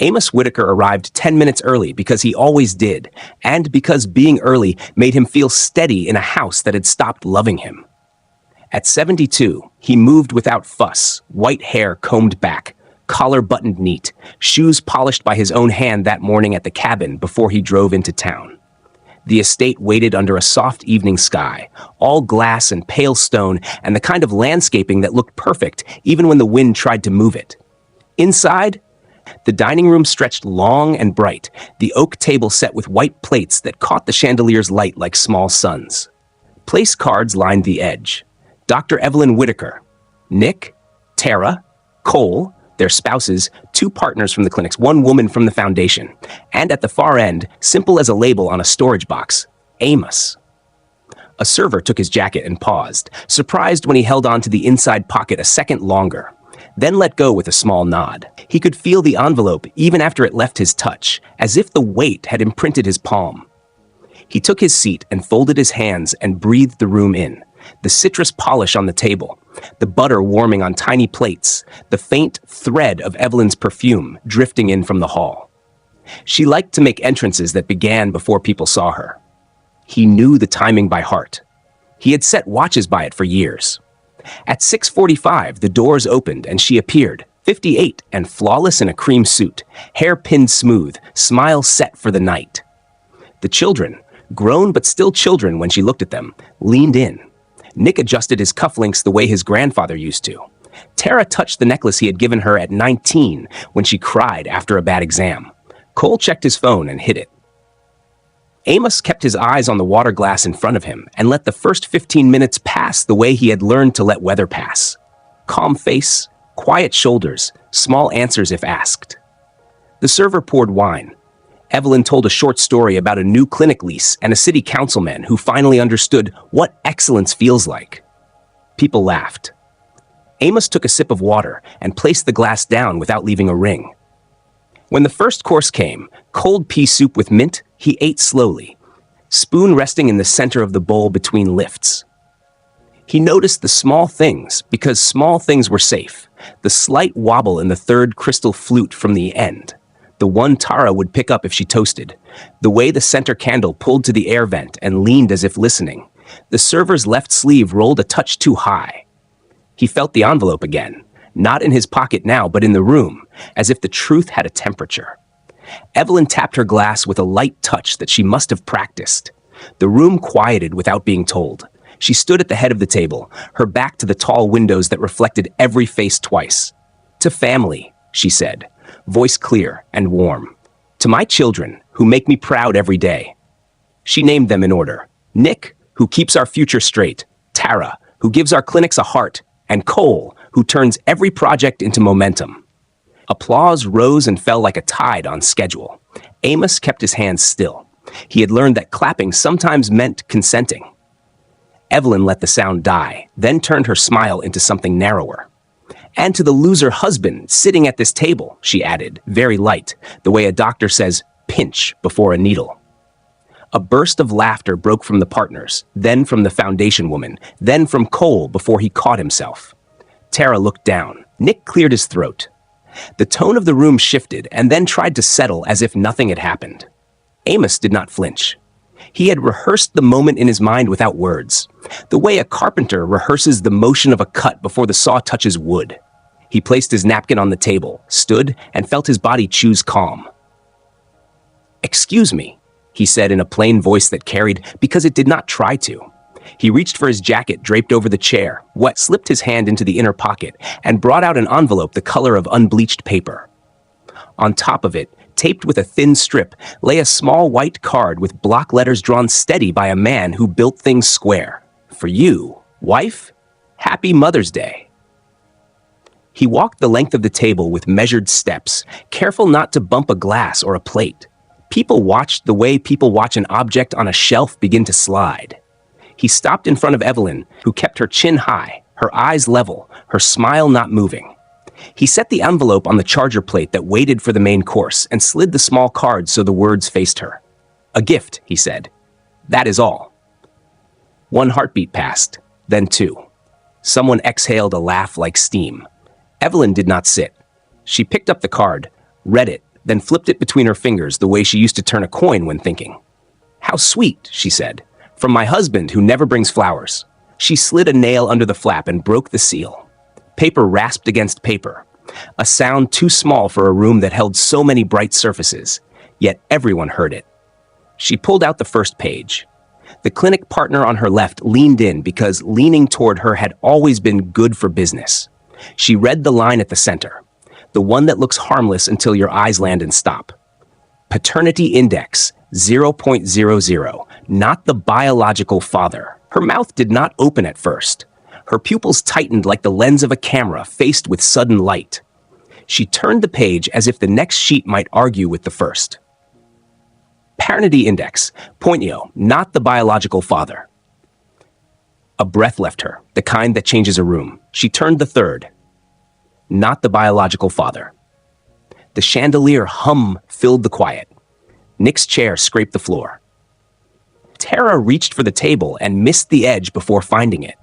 Amos Whitaker arrived 10 minutes early because he always did, and because being early made him feel steady in a house that had stopped loving him. At 72, he moved without fuss, white hair combed back, collar buttoned neat, shoes polished by his own hand that morning at the cabin before he drove into town. The estate waited under a soft evening sky, all glass and pale stone, and the kind of landscaping that looked perfect even when the wind tried to move it. Inside, the dining room stretched long and bright, the oak table set with white plates that caught the chandelier's light like small suns. Place cards lined the edge. Dr. Evelyn Whitaker, Nick, Tara, Cole, their spouses, 2 partners from the clinics, 1 woman from the foundation, and at the far end, simple as a label on a storage box, Amos. A server took his jacket and paused, surprised when he held on to the inside pocket a second longer, then let go with a small nod. He could feel the envelope even after it left his touch, as if the weight had imprinted his palm. He took his seat and folded his hands and breathed the room in. The citrus polish on the table, the butter warming on tiny plates, the faint thread of Evelyn's perfume drifting in from the hall. She liked to make entrances that began before people saw her. He knew the timing by heart. He had set watches by it for years. At 6:45, the doors opened and she appeared, 58 and flawless in a cream suit, hair pinned smooth, smile set for the night. The children, grown but still children when she looked at them, leaned in. Nick adjusted his cufflinks the way his grandfather used to. Tara touched the necklace he had given her at 19 when she cried after a bad exam. Cole checked his phone and hid it. Amos kept his eyes on the water glass in front of him and let the first 15 minutes pass the way he had learned to let weather pass. Calm face, quiet shoulders, small answers if asked. The server poured wine. Evelyn told a short story about a new clinic lease and a city councilman who finally understood what excellence feels like. People laughed. Amos took a sip of water and placed the glass down without leaving a ring. When the first course came, cold pea soup with mint, he ate slowly, spoon resting in the center of the bowl between lifts. He noticed the small things because small things were safe, the slight wobble in the third crystal flute from the end, the one Tara would pick up if she toasted, the way the center candle pulled to the air vent and leaned as if listening. The server's left sleeve rolled a touch too high. He felt the envelope again, not in his pocket now, but in the room, as if the truth had a temperature. Evelyn tapped her glass with a light touch that she must have practiced. The room quieted without being told. She stood at the head of the table, her back to the tall windows that reflected every face twice. "To family," she said, voice clear and warm. "To my children, who make me proud every day." She named them in order. Nick, who keeps our future straight. Tara, who gives our clinics a heart. And Cole, who turns every project into momentum. Applause rose and fell like a tide on schedule. Amos kept his hands still. He had learned that clapping sometimes meant consenting. Evelyn let the sound die, then turned her smile into something narrower. "And to the loser husband sitting at this table," she added, very light, the way a doctor says, pinch before a needle. A burst of laughter broke from the partners, then from the foundation woman, then from Cole before he caught himself. Tara looked down. Nick cleared his throat. The tone of the room shifted and then tried to settle as if nothing had happened. Amos did not flinch. He had rehearsed the moment in his mind without words, the way a carpenter rehearses the motion of a cut before the saw touches wood. He placed his napkin on the table, stood, and felt his body choose calm. "Excuse me," he said in a plain voice that carried because it did not try to. He reached for his jacket draped over the chair, slipped his hand into the inner pocket, and brought out an envelope the color of unbleached paper. On top of it, taped with a thin strip, lay a small white card with block letters drawn steady by a man who built things square. "For you, wife, Happy Mother's Day." He walked the length of the table with measured steps, careful not to bump a glass or a plate. People watched the way people watch an object on a shelf begin to slide. He stopped in front of Evelyn, who kept her chin high, her eyes level, her smile not moving. He set the envelope on the charger plate that waited for the main course and slid the small card so the words faced her. "A gift," he said. "That is all." One heartbeat passed, then two. Someone exhaled a laugh like steam. Evelyn did not sit. She picked up the card, read it, then flipped it between her fingers the way she used to turn a coin when thinking. "How sweet," she said. "From my husband who never brings flowers." She slid a nail under the flap and broke the seal. Paper rasped against paper, a sound too small for a room that held so many bright surfaces, yet everyone heard it. She pulled out the first page. The clinic partner on her left leaned in because leaning toward her had always been good for business. She read the line at the center, the one that looks harmless until your eyes land and stop. Paternity index 0.00, not the biological father. Her mouth did not open at first. Her pupils tightened like the lens of a camera faced with sudden light. She turned the page as if the next sheet might argue with the first. Paternity index 0.0, not the biological father. A breath left her, the kind that changes a room. She turned the third. Not the biological father. The chandelier hum filled the quiet. Nick's chair scraped the floor. Tara reached for the table and missed the edge before finding it.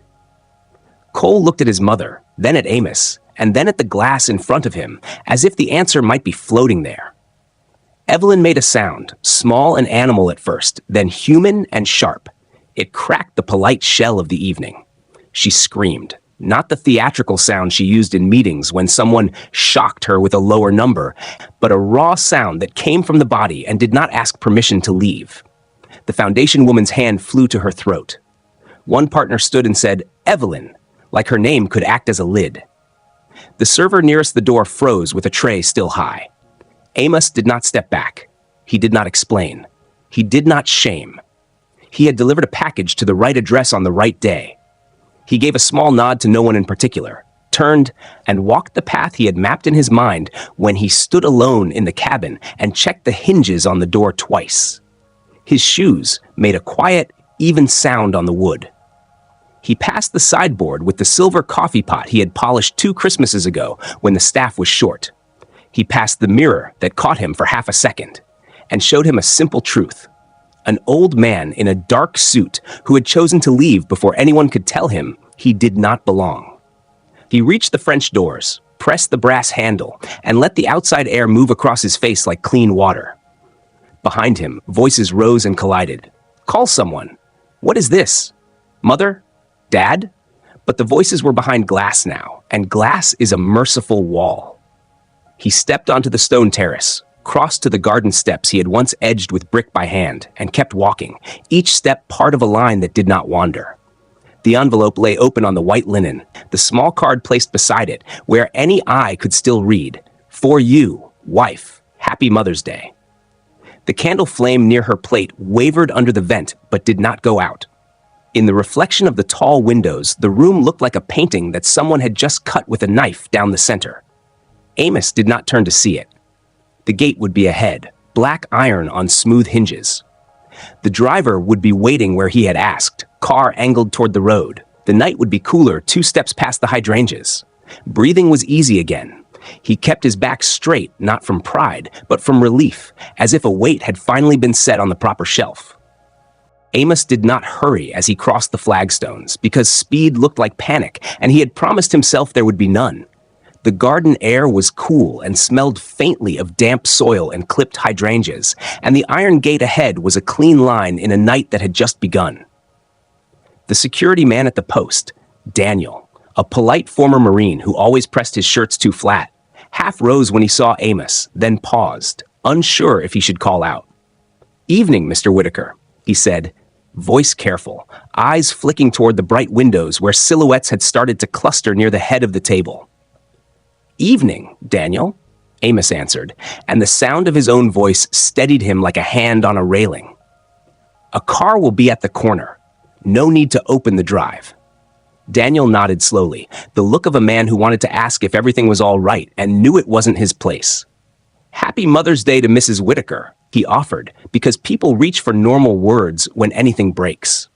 Cole looked at his mother, then at Amos, and then at the glass in front of him, as if the answer might be floating there. Evelyn made a sound, small and animal at first, then human and sharp. It cracked the polite shell of the evening. She screamed, not the theatrical sound she used in meetings when someone shocked her with a lower number, but a raw sound that came from the body and did not ask permission to leave. The foundation woman's hand flew to her throat. One partner stood and said, "Evelyn," like her name could act as a lid. The server nearest the door froze with a tray still high. Amos did not step back. He did not explain. He did not shame. He had delivered a package to the right address on the right day. He gave a small nod to no one in particular, turned, and walked the path he had mapped in his mind when he stood alone in the cabin and checked the hinges on the door twice. His shoes made a quiet, even sound on the wood. He passed the sideboard with the silver coffee pot he had polished 2 Christmases ago when the staff was short. He passed the mirror that caught him for half a second and showed him a simple truth. An old man in a dark suit who had chosen to leave before anyone could tell him he did not belong. He reached the French doors, pressed the brass handle, and let the outside air move across his face like clean water. Behind him, voices rose and collided. "Call someone." "What is this? Mother? Dad?" But the voices were behind glass now, and glass is a merciful wall. He stepped onto the stone terrace, crossed to the garden steps he had once edged with brick by hand, and kept walking, each step part of a line that did not wander. The envelope lay open on the white linen, the small card placed beside it, where any eye could still read, "For you, wife, Happy Mother's Day." The candle flame near her plate wavered under the vent, but did not go out. In the reflection of the tall windows, the room looked like a painting that someone had just cut with a knife down the center. Amos did not turn to see it. The gate would be ahead, black iron on smooth hinges. The driver would be waiting where he had asked, car angled toward the road. The night would be cooler 2 steps past the hydrangeas. Breathing was easy again. He kept his back straight, not from pride, but from relief, as if a weight had finally been set on the proper shelf. Amos did not hurry as he crossed the flagstones, because speed looked like panic, and he had promised himself there would be none. The garden air was cool and smelled faintly of damp soil and clipped hydrangeas, and the iron gate ahead was a clean line in a night that had just begun. The security man at the post, Daniel, a polite former Marine who always pressed his shirts too flat, half rose when he saw Amos, then paused, unsure if he should call out. "Evening, Mr. Whitaker," he said, voice careful, eyes flicking toward the bright windows where silhouettes had started to cluster near the head of the table. "Evening, Daniel," Amos answered, and the sound of his own voice steadied him like a hand on a railing. "A car will be at the corner. No need to open the drive." Daniel nodded slowly, the look of a man who wanted to ask if everything was all right and knew it wasn't his place. "Happy Mother's Day to Mrs. Whitaker," he offered, because people reach for normal words when anything breaks.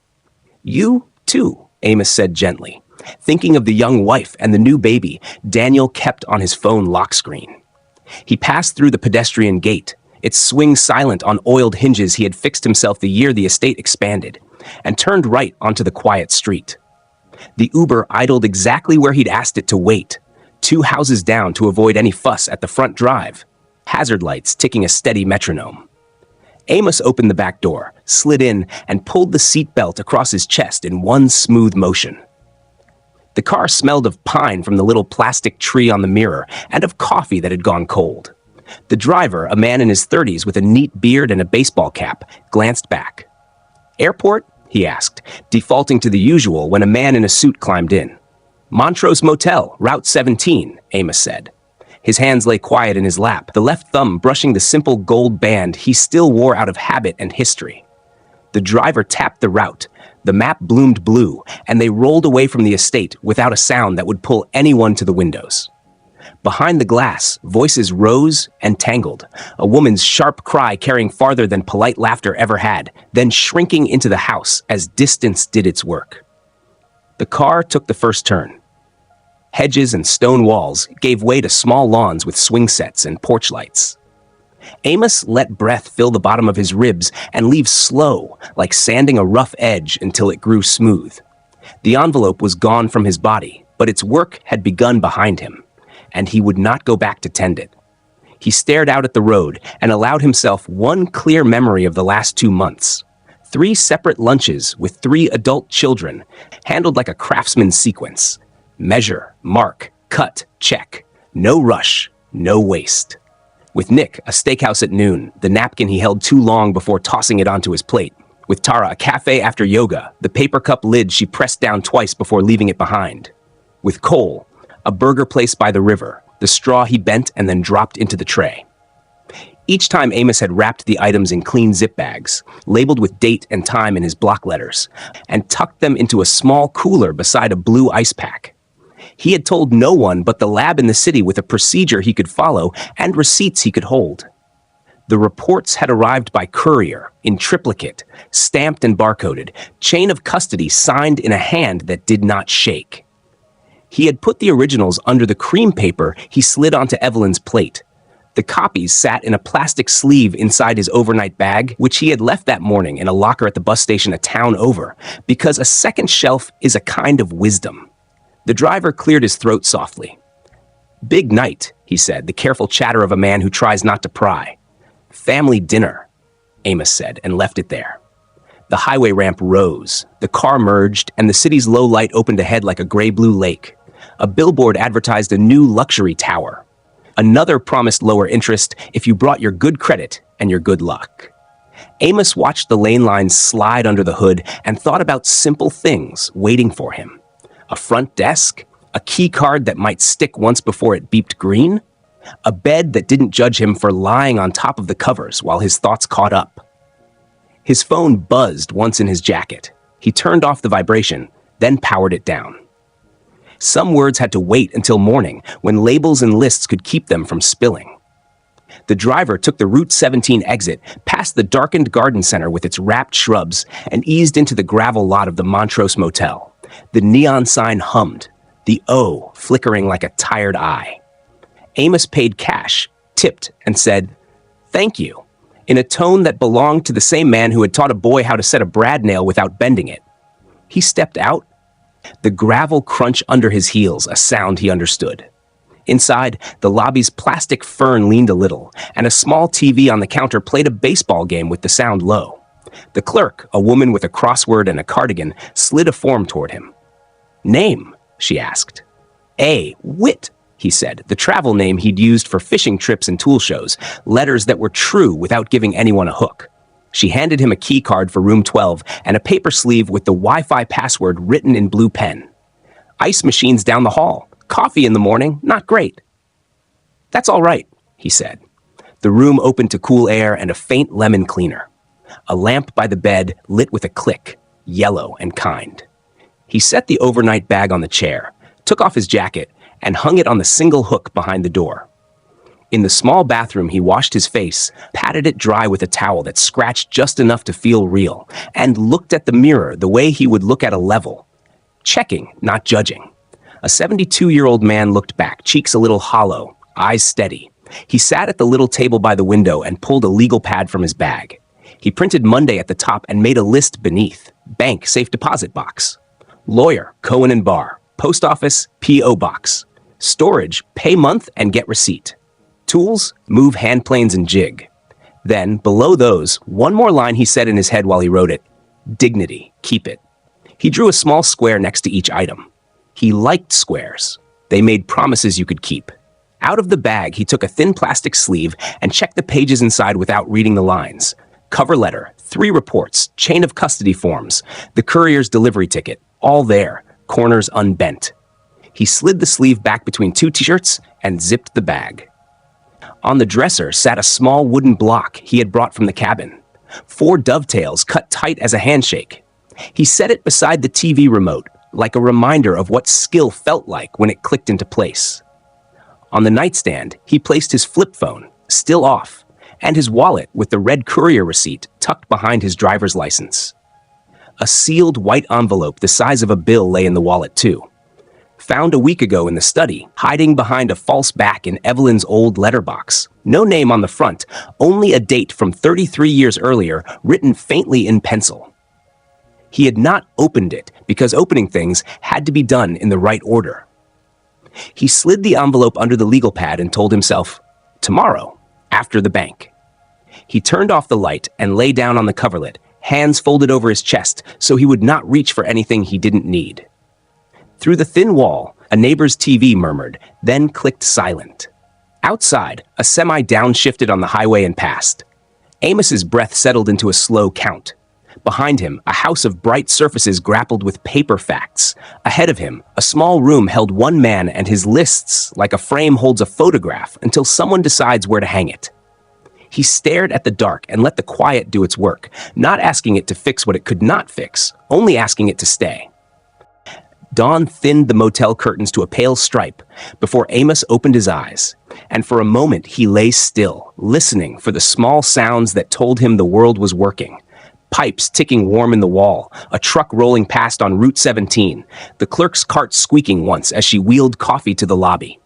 "You, too," Amos said gently. Thinking of the young wife and the new baby, Daniel kept on his phone lock screen. He passed through the pedestrian gate, its swing silent on oiled hinges he had fixed himself the year the estate expanded, and turned right onto the quiet street. The Uber idled exactly where he'd asked it to wait, 2 houses down to avoid any fuss at the front drive. hazard lights ticking a steady metronome. Amos opened the back door, slid in, and pulled the seatbelt across his chest in one smooth motion. The car smelled of pine from the little plastic tree on the mirror and of coffee that had gone cold. The driver, a man in his 30s with a neat beard and a baseball cap, glanced back. "Airport?" he asked, defaulting to the usual when a man in a suit climbed in. "Montrose Motel, Route 17, Amos said. His hands lay quiet in his lap, the left thumb brushing the simple gold band he still wore out of habit and history. The driver tapped the route. The map bloomed blue, and they rolled away from the estate without a sound that would pull anyone to the windows. Behind the glass, voices rose and tangled, a woman's sharp cry carrying farther than polite laughter ever had, then shrinking into the house as distance did its work. The car took the first turn. Hedges and stone walls gave way to small lawns with swing sets and porch lights. Amos let breath fill the bottom of his ribs and leave slow, like sanding a rough edge until it grew smooth. The envelope was gone from his body, but its work had begun behind him, and he would not go back to tend it. He stared out at the road and allowed himself one clear memory of the last 2 months. 3 separate lunches with 3 adult children, handled like a craftsman's sequence. Measure, mark, cut, check. No rush, no waste. With Nick, a steakhouse at noon, the napkin he held too long before tossing it onto his plate. With Tara, a cafe after yoga, the paper cup lid she pressed down twice before leaving it behind. With Cole, a burger place by the river, the straw he bent and then dropped into the tray. Each time Amos had wrapped the items in clean zip bags, labeled with date and time in his block letters, and tucked them into a small cooler beside a blue ice pack. He had told no one but the lab in the city with a procedure he could follow and receipts he could hold. The reports had arrived by courier, in triplicate, stamped and barcoded, chain of custody signed in a hand that did not shake. He had put the originals under the cream paper he slid onto Evelyn's plate. The copies sat in a plastic sleeve inside his overnight bag, which he had left that morning in a locker at the bus station a town over, because a second shelf is a kind of wisdom. The driver cleared his throat softly. "Big night," he said, the careful chatter of a man who tries not to pry. "Family dinner," Amos said, and left it there. The highway ramp rose, the car merged, and the city's low light opened ahead like a gray-blue lake. A billboard advertised a new luxury tower. Another promised lower interest if you brought your good credit and your good luck. Amos watched the lane lines slide under the hood and thought about simple things waiting for him. A front desk, a key card that might stick once before it beeped green, a bed that didn't judge him for lying on top of the covers while his thoughts caught up. His phone buzzed once in his jacket. He turned off the vibration, then powered it down. Some words had to wait until morning, when labels and lists could keep them from spilling. The driver took the Route 17 exit, past the darkened garden center with its wrapped shrubs, and eased into the gravel lot of the Montrose Motel. The neon sign hummed, the O flickering like a tired eye. Amos paid cash, tipped, and said, "Thank you," in a tone that belonged to the same man who had taught a boy how to set a brad nail without bending it. He stepped out. The gravel crunch under his heels, a sound he understood. Inside, the lobby's plastic fern leaned a little, and a small TV on the counter played a baseball game with the sound low. The clerk, a woman with a crossword and a cardigan, slid a form toward him. "Name?" she asked. "A. Wit," he said, the travel name he'd used for fishing trips and tool shows, letters that were true without giving anyone a hook. She handed him a key card for room 12 and a paper sleeve with the Wi-Fi password written in blue pen. "Ice machines down the hall. Coffee in the morning, not great." "That's all right," he said. The room opened to cool air and a faint lemon cleaner. A lamp by the bed lit with a click, yellow and kind. He set the overnight bag on the chair, took off his jacket, and hung it on the single hook behind the door. In the small bathroom, he washed his face, patted it dry with a towel that scratched just enough to feel real, and looked at the mirror the way he would look at a level. Checking, not judging. A 72-year-old man looked back, cheeks a little hollow, eyes steady. He sat at the little table by the window and pulled a legal pad from his bag. He printed Monday at the top and made a list beneath. Bank, safe deposit box. Lawyer, Cohen and Barr. Post office, P.O. box. Storage, pay month and get receipt. Tools, move hand planes and jig. Then, below those, one more line he said in his head while he wrote it. Dignity, keep it. He drew a small square next to each item. He liked squares. They made promises you could keep. Out of the bag, he took a thin plastic sleeve and checked the pages inside without reading the lines. Cover letter, 3 reports, chain of custody forms, the courier's delivery ticket, all there, corners unbent. He slid the sleeve back between 2 t-shirts and zipped the bag. On the dresser sat a small wooden block he had brought from the cabin. 4 dovetails cut tight as a handshake. He set it beside the TV remote, like a reminder of what skill felt like when it clicked into place. On the nightstand, he placed his flip phone, still off, and his wallet with the red courier receipt tucked behind his driver's license. A sealed white envelope the size of a bill lay in the wallet, too. Found a week ago in the study, hiding behind a false back in Evelyn's old letterbox. No name on the front, only a date from 33 years earlier, written faintly in pencil. He had not opened it because opening things had to be done in the right order. He slid the envelope under the legal pad and told himself, tomorrow, after the bank. He turned off the light and lay down on the coverlet, hands folded over his chest so he would not reach for anything he didn't need. Through the thin wall, a neighbor's TV murmured, then clicked silent. Outside, a semi downshifted on the highway and passed. Amos's breath settled into a slow count. Behind him, a house of bright surfaces grappled with paper facts. Ahead of him, a small room held one man and his lists like a frame holds a photograph until someone decides where to hang it. He stared at the dark and let the quiet do its work, not asking it to fix what it could not fix, only asking it to stay. Dawn thinned the motel curtains to a pale stripe before Amos opened his eyes, and for a moment he lay still, listening for the small sounds that told him the world was working. Pipes ticking warm in the wall, a truck rolling past on Route 17, the clerk's cart squeaking once as she wheeled coffee to the lobby.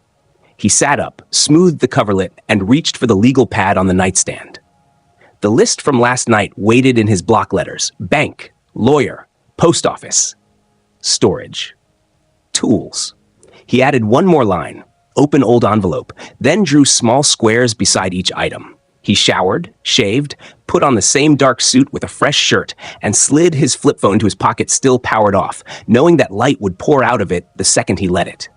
He sat up, smoothed the coverlet, and reached for the legal pad on the nightstand. The list from last night waited in his block letters: bank, lawyer, post office, storage, tools. He added one more line, open old envelope, then drew small squares beside each item. He showered, shaved, put on the same dark suit with a fresh shirt, and slid his flip phone to his pocket still powered off, knowing that light would pour out of it the second he let it.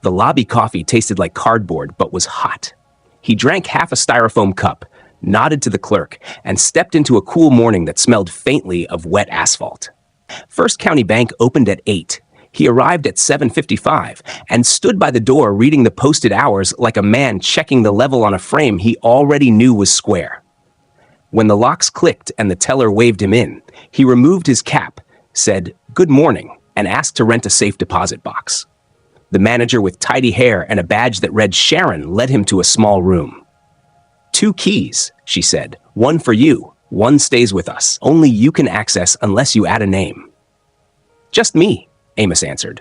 The lobby coffee tasted like cardboard, but was hot. He drank half a styrofoam cup, nodded to the clerk, and stepped into a cool morning that smelled faintly of wet asphalt. First County Bank opened at 8. He arrived at 7:55 and stood by the door reading the posted hours like a man checking the level on a frame he already knew was square. When the locks clicked and the teller waved him in, he removed his cap, said "Good morning," and asked to rent a safe deposit box. The manager with tidy hair and a badge that read Sharon led him to a small room. 2 keys, she said. 1 for you, 1 stays with us. Only you can access unless you add a name. Just me, Amos answered.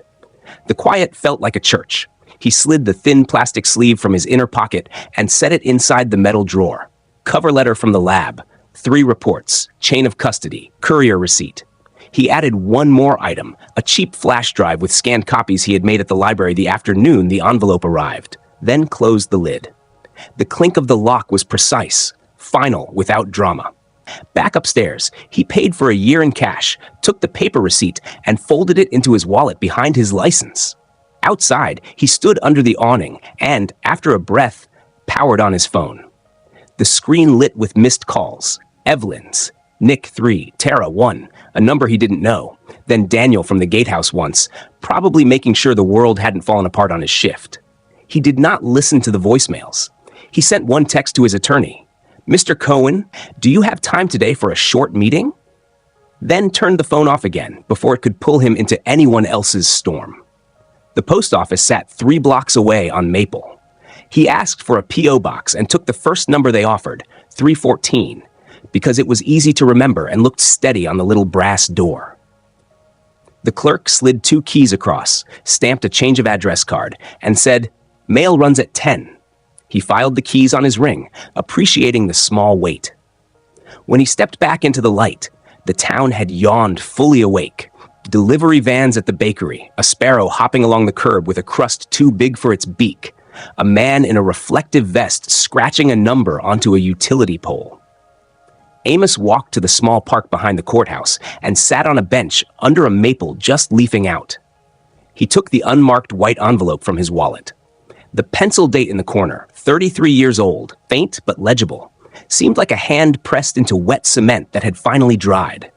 The quiet felt like a church. He slid the thin plastic sleeve from his inner pocket and set it inside the metal drawer. Cover letter from the lab, 3 reports, chain of custody, courier receipt. He added one more item, a cheap flash drive with scanned copies he had made at the library the afternoon the envelope arrived, then closed the lid. The clink of the lock was precise, final, without drama. Back upstairs, he paid for a year in cash, took the paper receipt, and folded it into his wallet behind his license. Outside, he stood under the awning and, after a breath, powered on his phone. The screen lit with missed calls. Evelyn's, Nick 3, Tara 1, a number he didn't know, then Daniel from the gatehouse once, probably making sure the world hadn't fallen apart on his shift. He did not listen to the voicemails. He sent one text to his attorney. "Mr. Cohen, do you have time today for a short meeting?" Then turned the phone off again before it could pull him into anyone else's storm. The post office sat 3 blocks away on Maple. He asked for a P.O. box and took the first number they offered, 314, because it was easy to remember and looked steady on the little brass door. The clerk slid 2 keys across, stamped a change of address card, and said, "Mail runs at 10. He filed the keys on his ring, appreciating the small weight. When he stepped back into the light, the town had yawned fully awake. Delivery vans at the bakery, a sparrow hopping along the curb with a crust too big for its beak, a man in a reflective vest scratching a number onto a utility pole. Amos walked to the small park behind the courthouse and sat on a bench under a maple just leafing out. He took the unmarked white envelope from his wallet. The pencil date in the corner, 33 years old, faint but legible, seemed like a hand pressed into wet cement that had finally dried.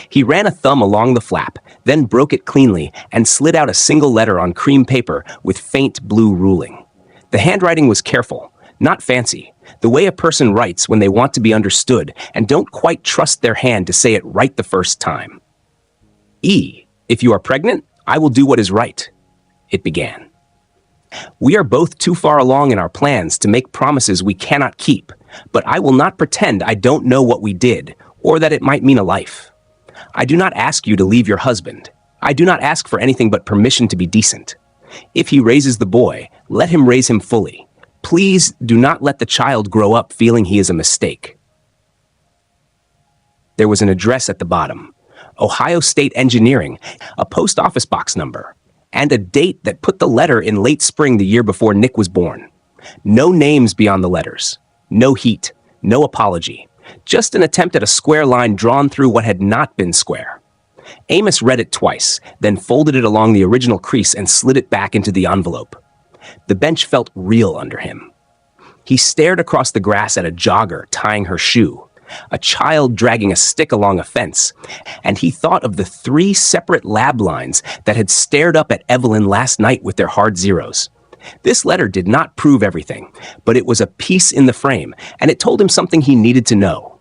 He ran a thumb along the flap, then broke it cleanly and slid out a single letter on cream paper with faint blue ruling. The handwriting was careful, not fancy, the way a person writes when they want to be understood and don't quite trust their hand to say it right the first time. E, if you are pregnant, I will do what is right, it began. We are both too far along in our plans to make promises we cannot keep, but I will not pretend I don't know what we did, or that it might mean a life. I do not ask you to leave your husband. I do not ask for anything but permission to be decent. If he raises the boy, let him raise him fully. Please do not let the child grow up feeling he is a mistake. There was an address at the bottom, Ohio State Engineering, a post office box number, and a date that put the letter in late spring the year before Nick was born. No names beyond the letters. No heat. No apology. Just an attempt at a square line drawn through what had not been square. Amos read it twice, then folded it along the original crease and slid it back into the envelope. The bench felt real under him. He stared across the grass at a jogger tying her shoe, a child dragging a stick along a fence, and he thought of the 3 separate lab lines that had stared up at Evelyn last night with their hard zeros. This letter did not prove everything, but it was a piece in the frame, and it told him something he needed to know.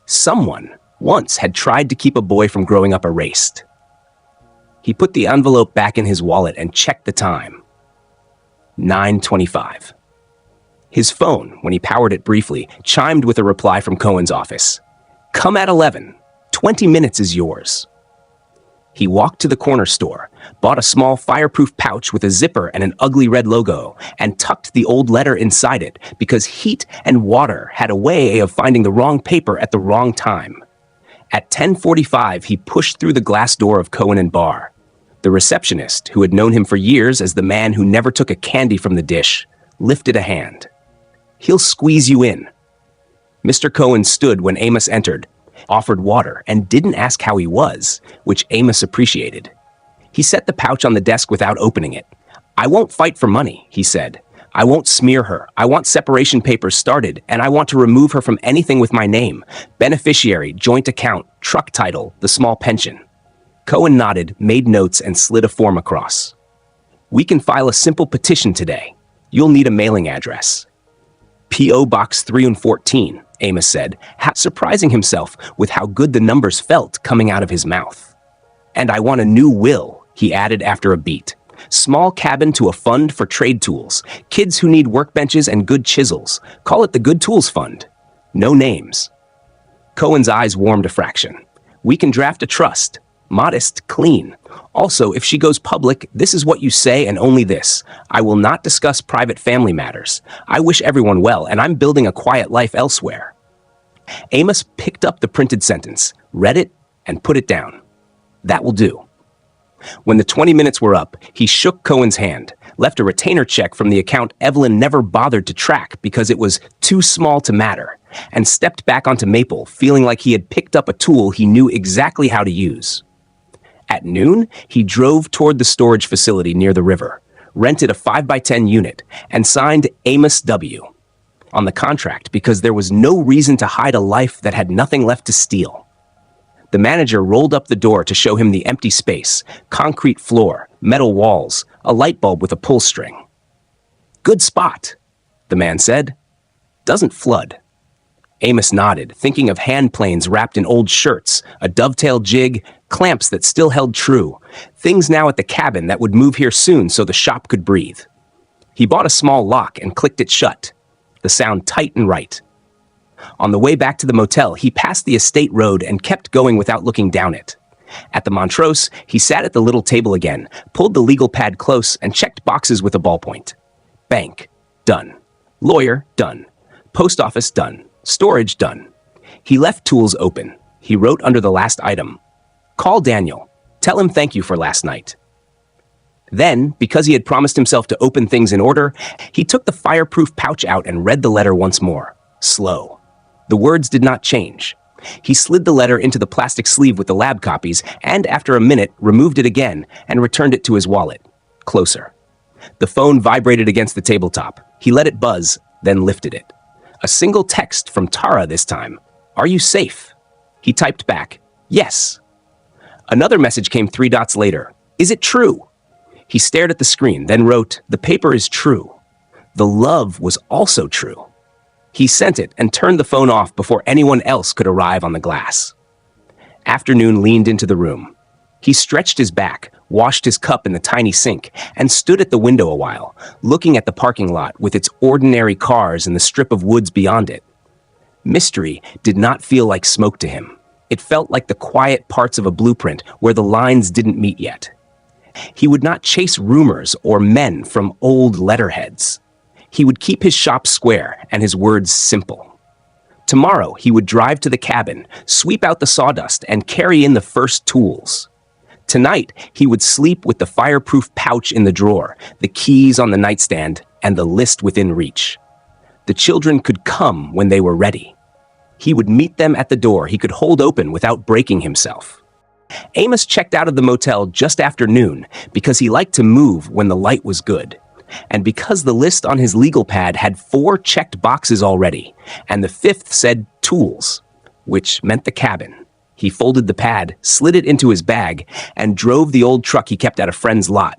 Someone once had tried to keep a boy from growing up erased. He put the envelope back in his wallet and checked the time. 9:25. His phone, when he powered it briefly, chimed with a reply from Cohen's office. Come at 11. 20 minutes is yours. He walked to the corner store, bought a small fireproof pouch with a zipper and an ugly red logo, and tucked the old letter inside it because heat and water had a way of finding the wrong paper at the wrong time. At 10:45, he pushed through the glass door of Cohen and Barr. The receptionist, who had known him for years as the man who never took a candy from the dish, lifted a hand. He'll squeeze you in. Mr. Cohen stood when Amos entered, offered water, and didn't ask how he was, which Amos appreciated. He set the pouch on the desk without opening it. I won't fight for money, he said. I won't smear her. I want separation papers started, and I want to remove her from anything with my name. Beneficiary, joint account, truck title, the small pension. Cohen nodded, made notes, and slid a form across. We can file a simple petition today. You'll need a mailing address. P.O. Box 314, Amos said, surprising himself with how good the numbers felt coming out of his mouth. And I want a new will, he added after a beat. Small cabin to a fund for trade tools. Kids who need workbenches and good chisels. Call it the Good Tools Fund. No names. Cohen's eyes warmed a fraction. We can draft a trust. Modest, clean. Also, if she goes public, this is what you say and only this. I will not discuss private family matters. I wish everyone well, and I'm building a quiet life elsewhere. Amos picked up the printed sentence, read it, and put it down. That will do. When the 20 minutes were up, he shook Cohen's hand, left a retainer check from the account Evelyn never bothered to track because it was too small to matter, and stepped back onto Maple, feeling like he had picked up a tool he knew exactly how to use. At noon, he drove toward the storage facility near the river, rented a 5x10 unit, and signed Amos W. on the contract because there was no reason to hide a life that had nothing left to steal. The manager rolled up the door to show him the empty space, concrete floor, metal walls, a light bulb with a pull string. Good spot, the man said. Doesn't flood. Amos nodded, thinking of hand planes wrapped in old shirts, a dovetail jig, clamps that still held true, things now at the cabin that would move here soon so the shop could breathe. He bought a small lock and clicked it shut, the sound tight and right. On the way back to the motel, he passed the estate road and kept going without looking down it. At the Montrose, he sat at the little table again, pulled the legal pad close, and checked boxes with a ballpoint. Bank, done. Lawyer, done. Post office, done. Storage, done. He left tools open. He wrote under the last item, call Daniel. Tell him thank you for last night. Then, because he had promised himself to open things in order, he took the fireproof pouch out and read the letter once more. Slow. The words did not change. He slid the letter into the plastic sleeve with the lab copies and, after a minute, removed it again and returned it to his wallet. Closer. The phone vibrated against the tabletop. He let it buzz, then lifted it. A single text from Tara this time. "Are you safe?" He typed back, "Yes." Another message came 3 dots later. "Is it true?" He stared at the screen, then wrote, "The paper is true." The love was also true. He sent it and turned the phone off before anyone else could arrive on the glass. Afternoon leaned into the room. He stretched his back, washed his cup in the tiny sink, and stood at the window a while, looking at the parking lot with its ordinary cars and the strip of woods beyond it. Mystery did not feel like smoke to him. It felt like the quiet parts of a blueprint where the lines didn't meet yet. He would not chase rumors or men from old letterheads. He would keep his shop square and his words simple. Tomorrow, he would drive to the cabin, sweep out the sawdust, and carry in the first tools. Tonight, he would sleep with the fireproof pouch in the drawer, the keys on the nightstand, and the list within reach. The children could come when they were ready. He would meet them at the door he could hold open without breaking himself. Amos checked out of the motel just after noon because he liked to move when the light was good, and because the list on his legal pad had 4 checked boxes already, and the 5th said tools, which meant the cabin. He folded the pad, slid it into his bag, and drove the old truck he kept at a friend's lot,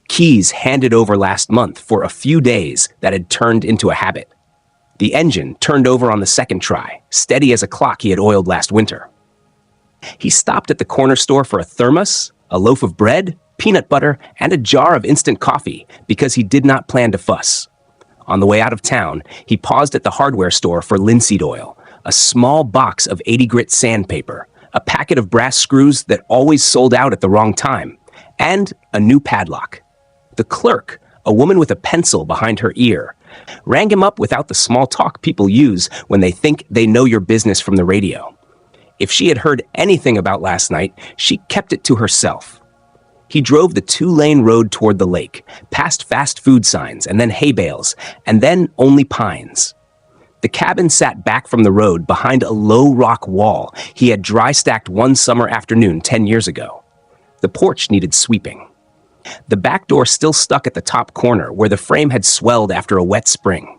keys handed over last month for a few days that had turned into a habit. The engine turned over on the second try, steady as a clock he had oiled last winter. He stopped at the corner store for a thermos, a loaf of bread, peanut butter, and a jar of instant coffee because he did not plan to fuss. On the way out of town, he paused at the hardware store for linseed oil, a small box of 80 grit sandpaper, a packet of brass screws that always sold out at the wrong time, and a new padlock. The clerk, a woman with a pencil behind her ear, rang him up without the small talk people use when they think they know your business from the radio. If she had heard anything about last night, she kept it to herself. He drove the 2-lane road toward the lake, past fast food signs, and then hay bales, and then only pines. The cabin sat back from the road behind a low rock wall he had dry-stacked one summer afternoon 10 years ago. The porch needed sweeping. The back door still stuck at the top corner where the frame had swelled after a wet spring.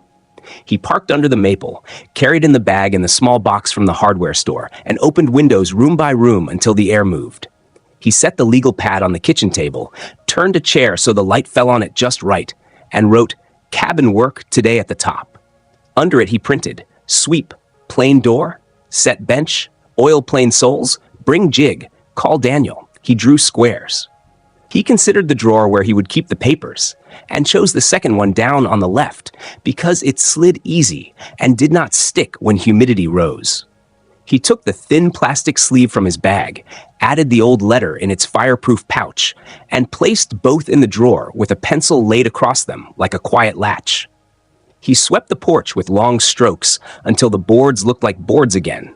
He parked under the maple, carried in the bag in the small box from the hardware store, and opened windows room by room until the air moved. He set the legal pad on the kitchen table, turned a chair so the light fell on it just right, and wrote, "Cabin work today" at the top. Under it he printed, "Sweep, plain door, set bench, oil plain soles, bring jig, call Daniel." He drew squares. He considered the drawer where he would keep the papers, and chose the second one down on the left because it slid easy and did not stick when humidity rose. He took the thin plastic sleeve from his bag, added the old letter in its fireproof pouch, and placed both in the drawer with a pencil laid across them like a quiet latch. He swept the porch with long strokes until the boards looked like boards again,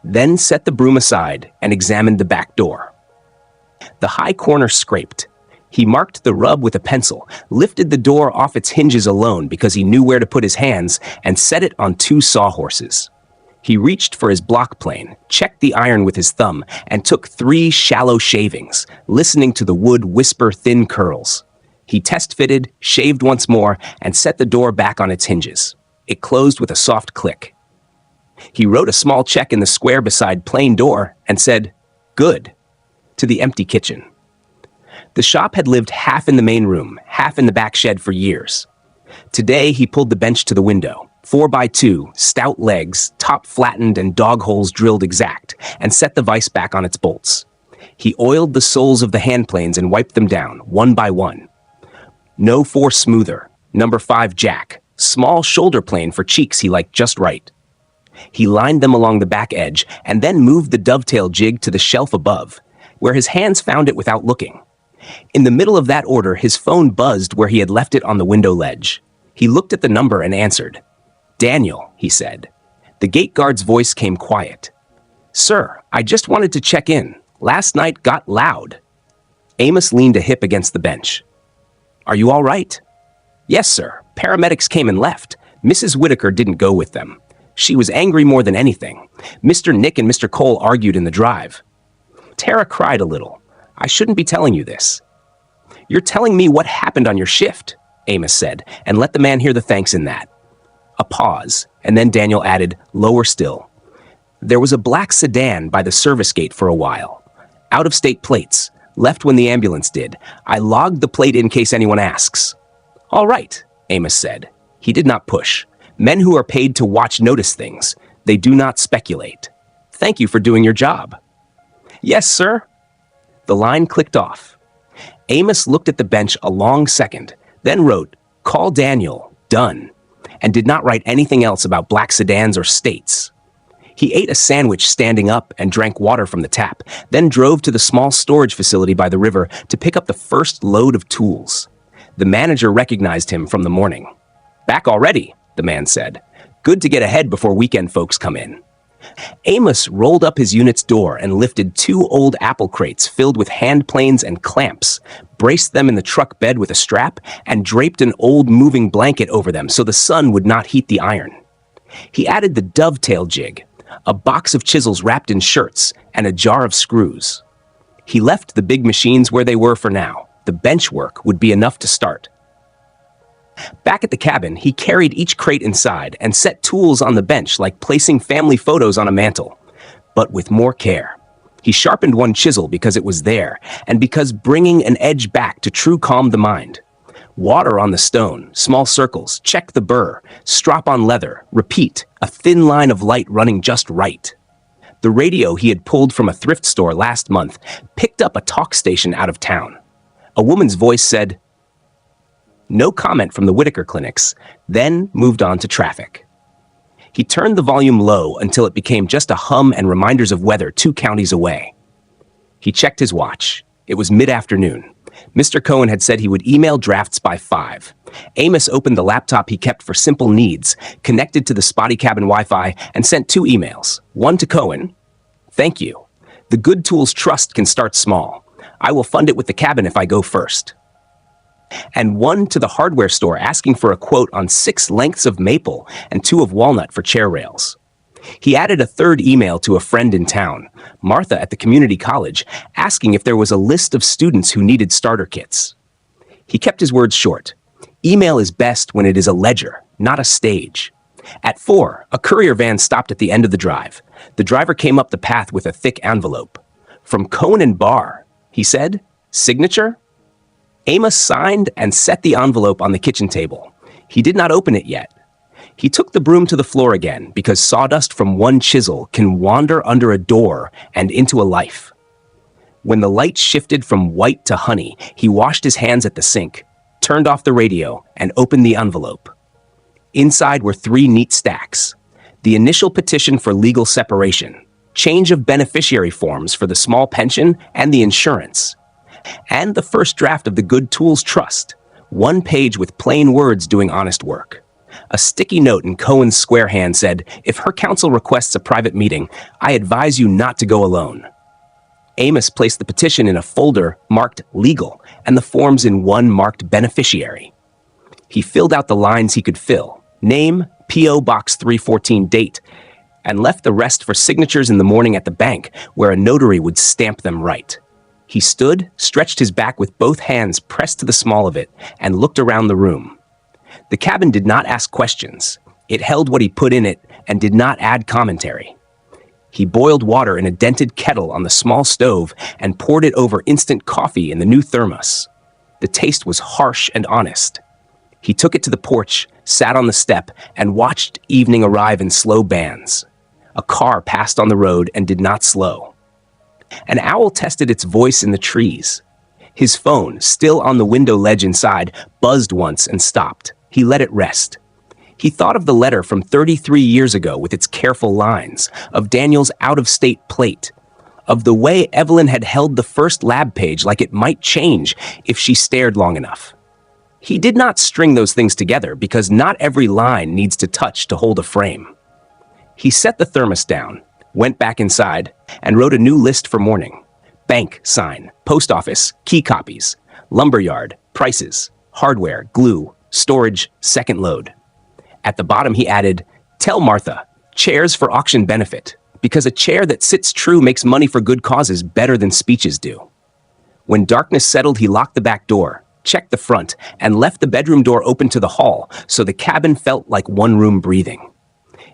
then set the broom aside and examined the back door. The high corner scraped. He marked the rub with a pencil, lifted the door off its hinges alone because he knew where to put his hands, and set it on 2 sawhorses. He reached for his block plane, checked the iron with his thumb, and took 3 shallow shavings, listening to the wood whisper thin curls. He test-fitted, shaved once more, and set the door back on its hinges. It closed with a soft click. He wrote a small check in the square beside plain door and said, "Good," to the empty kitchen. The shop had lived half in the main room, half in the back shed for years. Today, he pulled the bench to the window, 4x2, stout legs, top flattened and dog holes drilled exact, and set the vise back on its bolts. He oiled the soles of the handplanes and wiped them down, one by one. No 4 smoother, number 5 jack, small shoulder plane for cheeks he liked just right. He lined them along the back edge and then moved the dovetail jig to the shelf above, where his hands found it without looking. In the middle of that order, his phone buzzed where he had left it on the window ledge. He looked at the number and answered. "Daniel," he said. The gate guard's voice came quiet. "Sir, I just wanted to check in. Last night got loud." Amos leaned a hip against the bench. Are you all right? Yes, sir. Paramedics came and left. Mrs. Whitaker didn't go with them. She was angry more than anything. Mr. Nick and Mr. Cole argued in the drive. Tara cried a little. I shouldn't be telling you this. You're telling me what happened on your shift, Amos said, and let the man hear the thanks in that. A pause, and then Daniel added, lower still. There was a black sedan by the service gate for a while. Out-of-state plates. Left when the ambulance did. I logged the plate in case anyone asks. All right, Amos said. He did not push. Men who are paid to watch notice things. They do not speculate. Thank you for doing your job. Yes, sir. The line clicked off. Amos looked at the bench a long second, then wrote, call Daniel, done, and did not write anything else about black sedans or states. He ate a sandwich standing up and drank water from the tap, then drove to the small storage facility by the river to pick up the first load of tools. The manager recognized him from the morning. Back already, the man said. Good to get ahead before weekend folks come in. Amos rolled up his unit's door and lifted 2 old apple crates filled with hand planes and clamps, braced them in the truck bed with a strap, and draped an old moving blanket over them so the sun would not heat the iron. He added the dovetail jig, a box of chisels wrapped in shirts, and a jar of screws. He left the big machines where they were for now. The bench work would be enough to start. Back at the cabin, he carried each crate inside and set tools on the bench like placing family photos on a mantle, but with more care. He sharpened one chisel because it was there, and because bringing an edge back to true calm the mind. Water on the stone, small circles, check the burr, strop on leather, repeat, a thin line of light running just right. The radio he had pulled from a thrift store last month picked up a talk station out of town. A woman's voice said, no comment from the Whitaker clinics, then moved on to traffic. He turned the volume low until it became just a hum and reminders of weather 2 counties away. He checked his watch. It was mid-afternoon. Mr. Cohen had said he would email drafts by 5. Amos opened the laptop he kept for simple needs, connected to the spotty cabin Wi-Fi, and sent 2 emails. One to Cohen. Thank you. The Good Tools Trust can start small. I will fund it with the cabin if I go first. And one to the hardware store asking for a quote on 6 lengths of maple and 2 of walnut for chair rails. He added a 3rd email to a friend in town, Martha at the community college, asking if there was a list of students who needed starter kits. He kept his words short. Email is best when it is a ledger, not a stage. At 4, a courier van stopped at the end of the drive. The driver came up the path with a thick envelope. From Cohen and Barr, he said. Signature? Amos signed and set the envelope on the kitchen table. He did not open it yet. He took the broom to the floor again because sawdust from one chisel can wander under a door and into a life. When the light shifted from white to honey, he washed his hands at the sink, turned off the radio, and opened the envelope. Inside were 3 neat stacks. The initial petition for legal separation, change of beneficiary forms for the small pension and the insurance, and the first draft of the Good Tools Trust, 1 page with plain words doing honest work. A sticky note in Cohen's square hand said, if her counsel requests a private meeting, I advise you not to go alone. Amos placed the petition in a folder marked legal and the forms in one marked beneficiary. He filled out the lines he could fill, name, P.O. Box 314 date, and left the rest for signatures in the morning at the bank where a notary would stamp them right. He stood, stretched his back with both hands pressed to the small of it, and looked around the room. The cabin did not ask questions. It held what he put in it and did not add commentary. He boiled water in a dented kettle on the small stove and poured it over instant coffee in the new thermos. The taste was harsh and honest. He took it to the porch, sat on the step, and watched evening arrive in slow bands. A car passed on the road and did not slow. An owl tested its voice in the trees. His phone, still on the window ledge inside, buzzed once and stopped. He let it rest. He thought of the letter from 33 years ago with its careful lines, of Daniel's out-of-state plate, of the way Evelyn had held the first lab page like it might change if she stared long enough. He did not string those things together because not every line needs to touch to hold a frame. He set the thermos down, went back inside, and wrote a new list for morning. Bank, sign, post office, key copies, lumberyard, prices. hardware, glue, storage, second load. At the bottom he added, "Tell Martha, chairs for auction benefit, because a chair that sits true makes money for good causes better than speeches do." When darkness settled, he locked the back door, checked the front, and left the bedroom door open to the hall so the cabin felt like one room breathing.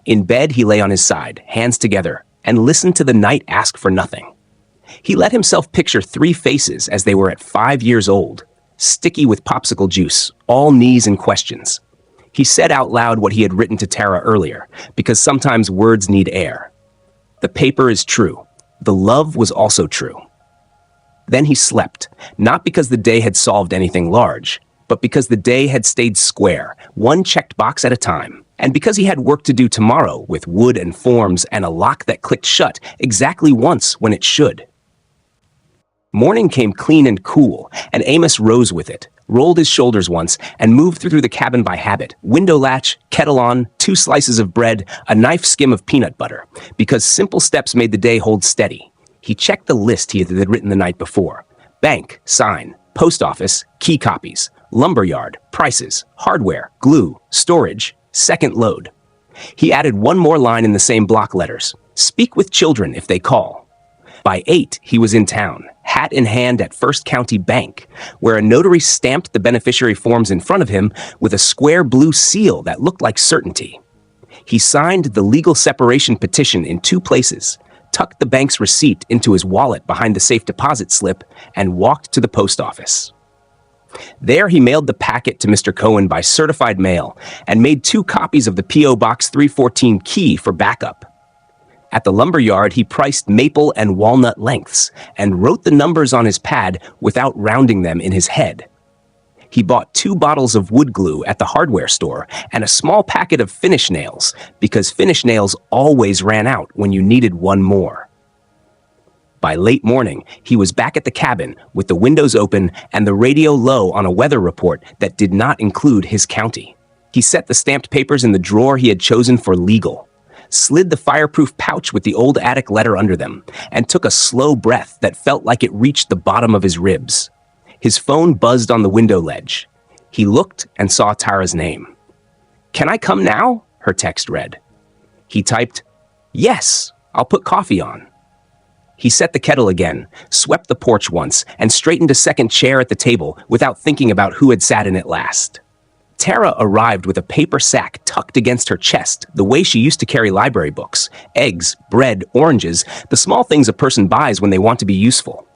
In bed, he lay on his side, hands together, and listened to the night ask for nothing. He let himself picture 3 faces as they were at 5 years old, sticky with popsicle juice, all knees and questions. He said out loud what he had written to Tara earlier, because sometimes words need air. The paper is true. The love was also true. Then he slept, not because the day had solved anything large, but because the day had stayed square, one checked box at a time, and because he had work to do tomorrow with wood and forms and a lock that clicked shut exactly once when it should. Morning came clean and cool, and Amos rose with it, rolled his shoulders once, and moved through the cabin by habit. Window latch, kettle on, 2 slices of bread, a knife skim of peanut butter, because simple steps made the day hold steady. He checked the list he had written the night before. Bank, sign, post office, key copies, lumberyard, prices, hardware, glue, storage, second load. He added one more line in the same block letters. Speak with children if they call. By 8, he was in town, hat in hand at First County Bank, where a notary stamped the beneficiary forms in front of him with a square blue seal that looked like certainty. He signed the legal separation petition in 2 places, tucked the bank's receipt into his wallet behind the safe deposit slip, and walked to the post office. There he mailed the packet to Mr. Cohen by certified mail and made 2 copies of the P.O. Box 314 key for backup. At the lumberyard, he priced maple and walnut lengths and wrote the numbers on his pad without rounding them in his head. He bought 2 bottles of wood glue at the hardware store and a small packet of finish nails because finish nails always ran out when you needed one more. By late morning, he was back at the cabin with the windows open and the radio low on a weather report that did not include his county. He set the stamped papers in the drawer he had chosen for legal, slid the fireproof pouch with the old attic letter under them, and took a slow breath that felt like it reached the bottom of his ribs. His phone buzzed on the window ledge. He looked and saw Tara's name. "Can I come now?" her text read. He typed, "Yes, I'll put coffee on." He set the kettle again, swept the porch once, and straightened a second chair at the table without thinking about who had sat in it last. Tara arrived with a paper sack tucked against her chest, the way she used to carry library books, eggs, bread, oranges, the small things a person buys when they want to be useful.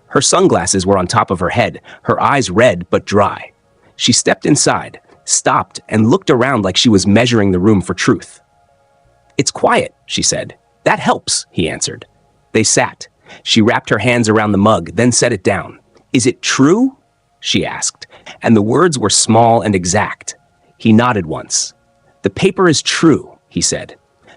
Her sunglasses were on top of her head, her eyes red but dry. She stepped inside, stopped, and looked around like she was measuring the room for truth. "It's quiet," she said. "That helps," he answered. They sat. She wrapped her hands around the mug, then set it down. "Is it true?" she asked, and the words were small and exact. He nodded once. "The paper is true," he said.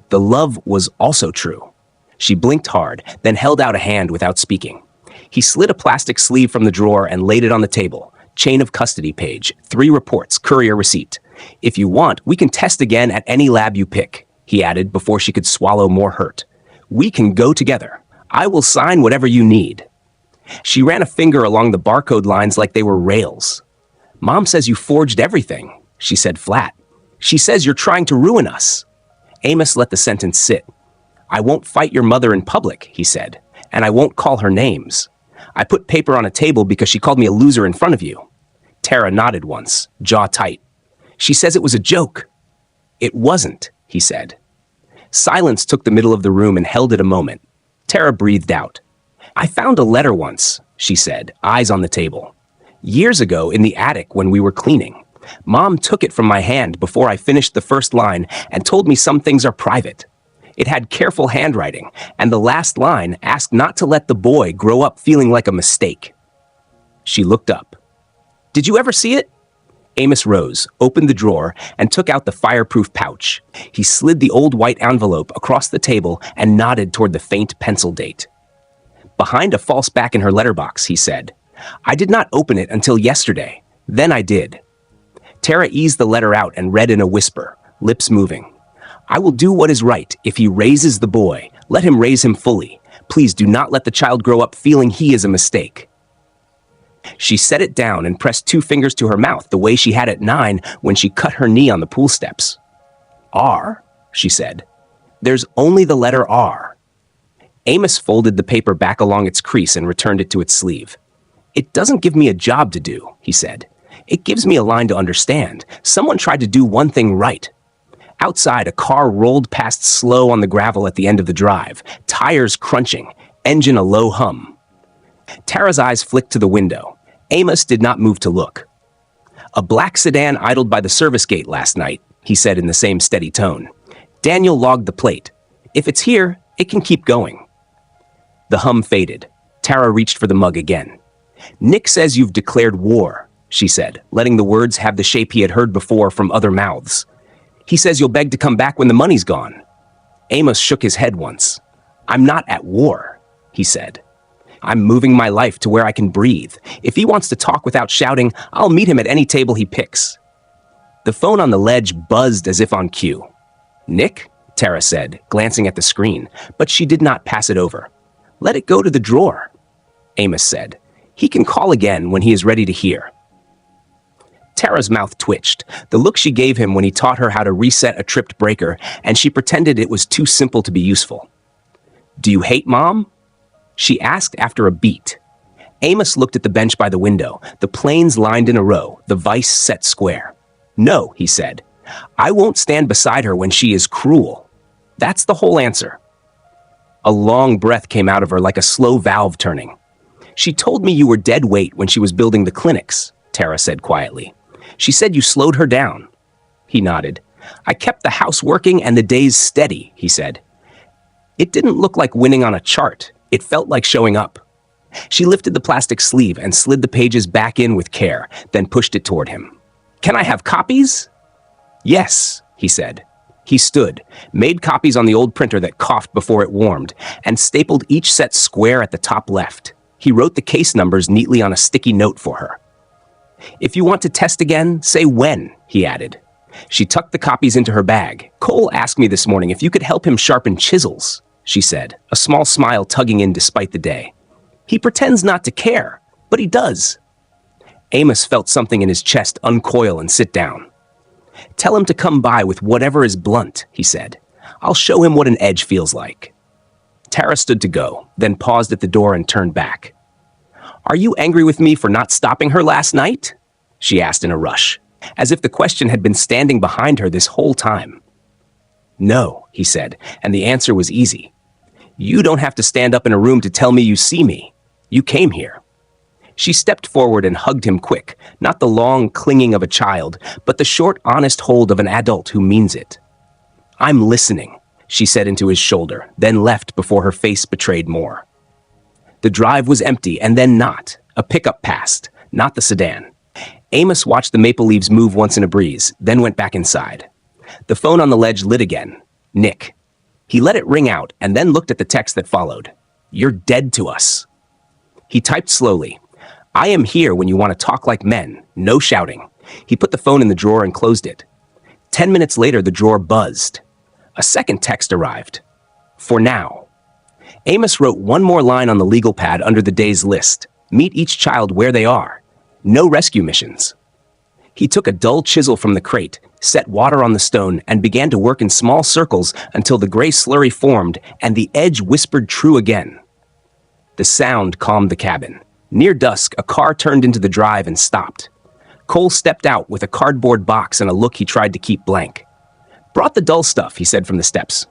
"The love was also true." She blinked hard, then held out a hand without speaking. He slid a plastic sleeve from the drawer and laid it on the table. Chain of custody page, 3 reports, courier receipt. "If you want, we can test again at any lab you pick," he added before she could swallow more hurt. "We can go together. I will sign whatever you need." She ran a finger along the barcode lines like they were rails. "Mom says you forged everything," she said flat. "She says you're trying to ruin us." Amos let the sentence sit. "I won't fight your mother in public," he said, "and I won't call her names. I put paper on a table because she called me a loser in front of you." Tara nodded once, jaw tight. "She says it was a joke." "It wasn't," he said. Silence took the middle of the room and held it a moment. Tara breathed out. "I found a letter once," she said, eyes on the table. "Years ago in the attic when we were cleaning. Mom took it from my hand before I finished the first line and told me some things are private. It had careful handwriting, and the last line asked not to let the boy grow up feeling like a mistake." She looked up. "Did you ever see it?" Amos rose, opened the drawer, and took out the fireproof pouch. He slid the old white envelope across the table and nodded toward the faint pencil date. "Behind a false back in her letterbox," he said. "I did not open it until yesterday. Then I did." Tara eased the letter out and read in a whisper, lips moving. "I will do what is right. If he raises the boy, let him raise him fully. Please do not let the child grow up feeling he is a mistake." She set it down and pressed 2 fingers to her mouth the way she had at 9 when she cut her knee on the pool steps. R, she said. There's only the letter R. Amos folded the paper back along its crease and returned it to its sleeve. It doesn't give me a job to do, he said. It gives me a line to understand. Someone tried to do one thing right. Outside, a car rolled past slow on the gravel at the end of the drive, tires crunching, engine a low hum. Tara's eyes flicked to the window. Amos did not move to look. A black sedan idled by the service gate last night, he said in the same steady tone. Daniel logged the plate. If it's here, it can keep going. The hum faded. Tara reached for the mug again. Nick says you've declared war, she said, letting the words have the shape he had heard before from other mouths. He says you'll beg to come back when the money's gone. Amos shook his head once. I'm not at war, he said. I'm moving my life to where I can breathe. If he wants to talk without shouting, I'll meet him at any table he picks. The phone on the ledge buzzed as if on cue. Nick? Tara said, glancing at the screen, but she did not pass it over. Let it go to the drawer, Amos said. He can call again when he is ready to hear. Tara's mouth twitched, the look she gave him when he taught her how to reset a tripped breaker, and she pretended it was too simple to be useful. Do you hate Mom? She asked after a beat. Amos looked at the bench by the window, the planes lined in a row, the vise set square. No, he said. I won't stand beside her when she is cruel. That's the whole answer. A long breath came out of her like a slow valve turning. She told me you were dead weight when she was building the clinics, Tara said quietly. She said you slowed her down. He nodded. I kept the house working and the days steady, he said. It didn't look like winning on a chart. It felt like showing up. She lifted the plastic sleeve and slid the pages back in with care, then pushed it toward him. Can I have copies? Yes, he said. He stood, made copies on the old printer that coughed before it warmed, and stapled each set square at the top left. He wrote the case numbers neatly on a sticky note for her. If you want to test again, say when, he added. She tucked the copies into her bag. Cole asked me this morning if you could help him sharpen chisels, she said, a small smile tugging in despite the day. He pretends not to care, but he does. Amos felt something in his chest uncoil and sit down. Tell him to come by with whatever is blunt, he said. I'll show him what an edge feels like. Tara stood to go, then paused at the door and turned back. Are you angry with me for not stopping her last night? She asked in a rush, as if the question had been standing behind her this whole time. No, he said, and the answer was easy. You don't have to stand up in a room to tell me you see me. You came here. She stepped forward and hugged him quick, not the long clinging of a child, but the short, honest hold of an adult who means it. I'm listening, she said into his shoulder, then left before her face betrayed more. The drive was empty and then not. A pickup passed, not the sedan. Amos watched the maple leaves move once in a breeze, then went back inside. The phone on the ledge lit again. Nick. He let it ring out and then looked at the text that followed. You're dead to us. He typed slowly. I am here when you want to talk like men. No shouting. He put the phone in the drawer and closed it. 10 minutes later, the drawer buzzed. A second text arrived. For now. Amos wrote one more line on the legal pad under the day's list. Meet each child where they are. No rescue missions. He took a dull chisel from the crate, set water on the stone, and began to work in small circles until the gray slurry formed and the edge whispered true again. The sound calmed the cabin. Near dusk, a car turned into the drive and stopped. Cole stepped out with a cardboard box and a look he tried to keep blank. Brought the dull stuff, he said from the steps.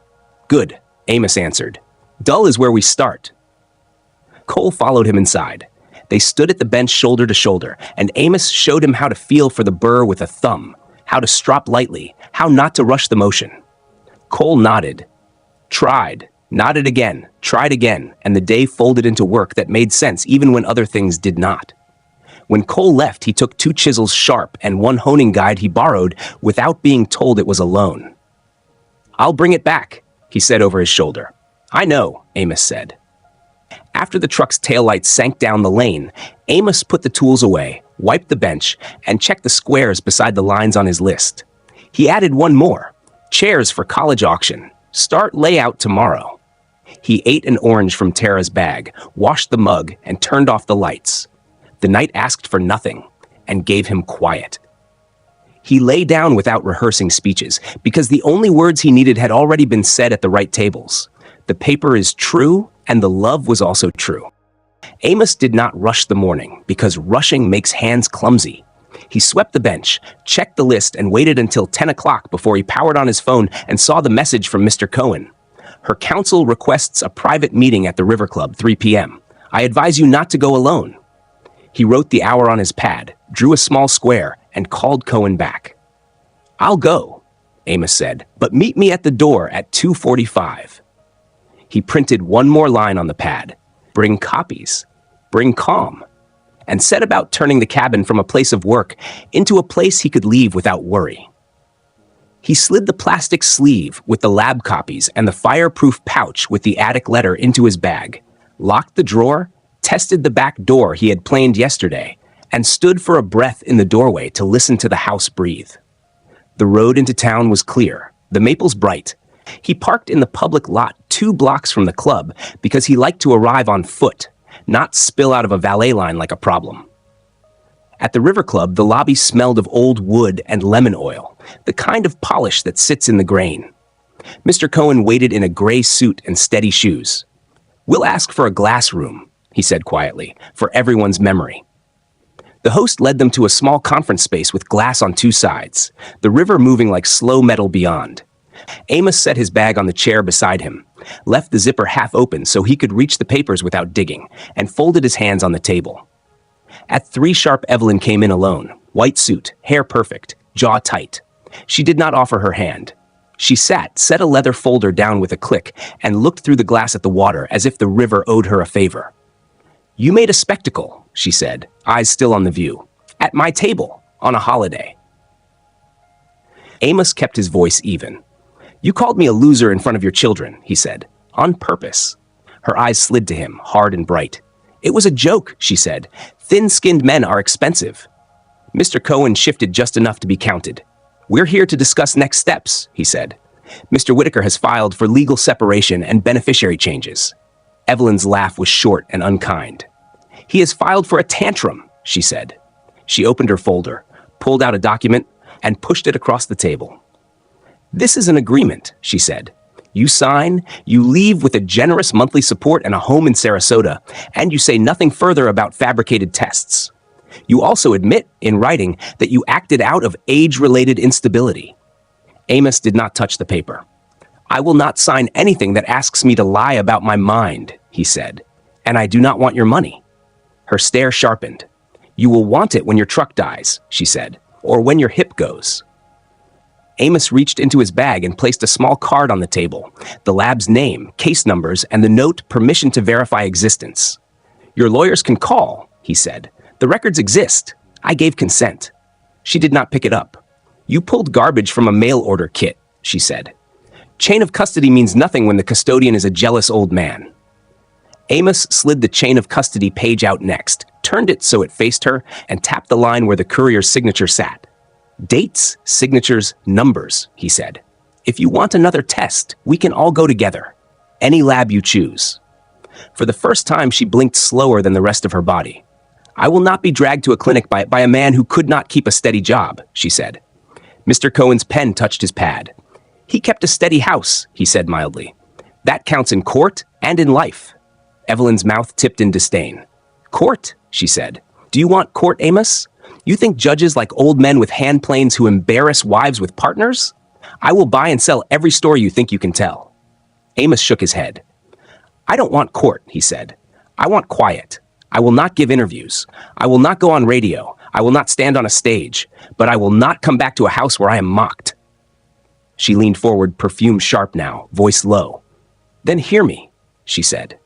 Good, Amos answered. Dull is where we start. Cole followed him inside. They stood at the bench shoulder to shoulder, and Amos showed him how to feel for the burr with a thumb, how to strop lightly, how not to rush the motion. Cole nodded. Tried. Nodded again, tried again, and the day folded into work that made sense even when other things did not. When Cole left, he took 2 chisels sharp and 1 honing guide he borrowed without being told it was a loan. I'll bring it back, he said over his shoulder. I know, Amos said. After the truck's taillights sank down the lane, Amos put the tools away, wiped the bench, and checked the squares beside the lines on his list. He added one more. Chairs for college auction. Start layout tomorrow. He ate an orange from Tara's bag, washed the mug, and turned off the lights. The The night asked for nothing and gave him quiet. He lay down without rehearsing speeches because the only words he needed had already been said at the right tables. The paper is true, and the love was also true. Amos did not rush the morning because rushing makes hands clumsy. He swept the bench, checked the list, and waited until 10 o'clock before he powered on his phone and saw the message from Mr. Cohen. Her counsel requests a private meeting at the River Club, 3 p.m. I advise you not to go alone. He wrote the hour on his pad, drew a small square, and called Cohen back. I'll go, Amos said, but meet me at the door at 2:45. He printed one more line on the pad. Bring copies. Bring calm. And set about turning the cabin from a place of work into a place he could leave without worry. He slid the plastic sleeve with the lab copies and the fireproof pouch with the attic letter into his bag, locked the drawer, tested the back door he had planed yesterday, and stood for a breath in the doorway to listen to the house breathe. The road into town was clear, the maples bright. He parked in the public lot 2 blocks from the club because he liked to arrive on foot, not spill out of a valet line like a problem. At the River Club, the lobby smelled of old wood and lemon oil, the kind of polish that sits in the grain. Mr. Cohen waited in a gray suit and steady shoes. We'll ask for a glass room, he said quietly, for everyone's memory. The host led them to a small conference space with glass on 2 sides, the river moving like slow metal beyond. Amos set his bag on the chair beside him, left the zipper half open so he could reach the papers without digging, and folded his hands on the table. At 3 sharp, Evelyn came in alone, white suit, hair perfect, jaw tight. She did not offer her hand. She sat, set a leather folder down with a click, and looked through the glass at the water as if the river owed her a favor. You made a spectacle, she said, eyes still on the view. At my table, on a holiday. Amos kept his voice even. You called me a loser in front of your children, he said, on purpose. Her eyes slid to him, hard and bright. It was a joke, she said. Thin-skinned men are expensive. Mr. Cohen shifted just enough to be counted. We're here to discuss next steps, he said. Mr. Whitaker has filed for legal separation and beneficiary changes. Evelyn's laugh was short and unkind. He has filed for a tantrum, she said. She opened her folder, pulled out a document, and pushed it across the table. This is an agreement, she said. You sign, you leave with a generous monthly support and a home in Sarasota, and you say nothing further about fabricated tests. You also admit, in writing, that you acted out of age-related instability. Amos did not touch the paper. I will not sign anything that asks me to lie about my mind, he said, and I do not want your money. Her stare sharpened. You will want it when your truck dies, she said, or when your hip goes. Amos reached into his bag and placed a small card on the table, the lab's name, case numbers, and the note permission to verify existence. Your lawyers can call, he said. The records exist. I gave consent. She did not pick it up. You pulled garbage from a mail order kit, she said. Chain of custody means nothing when the custodian is a jealous old man. Amos slid the chain of custody page out next, turned it so it faced her, and tapped the line where the courier's signature sat. Dates, signatures, numbers, he said. If you want another test, we can all go together. Any lab you choose. For the first time, she blinked slower than the rest of her body. I will not be dragged to a clinic by a man who could not keep a steady job, she said. Mr. Cohen's pen touched his pad. He kept a steady house, he said mildly. That counts in court and in life. Evelyn's mouth tipped in disdain. Court, she said. Do you want court, Amos? You think judges like old men with hand planes who embarrass wives with partners? I will buy and sell every story you think you can tell. Amos shook his head. I don't want court, he said. I want quiet. I will not give interviews. I will not go on radio. I will not stand on a stage. But I will not come back to a house where I am mocked. She leaned forward, perfume sharp now, voice low. Then hear me, she said.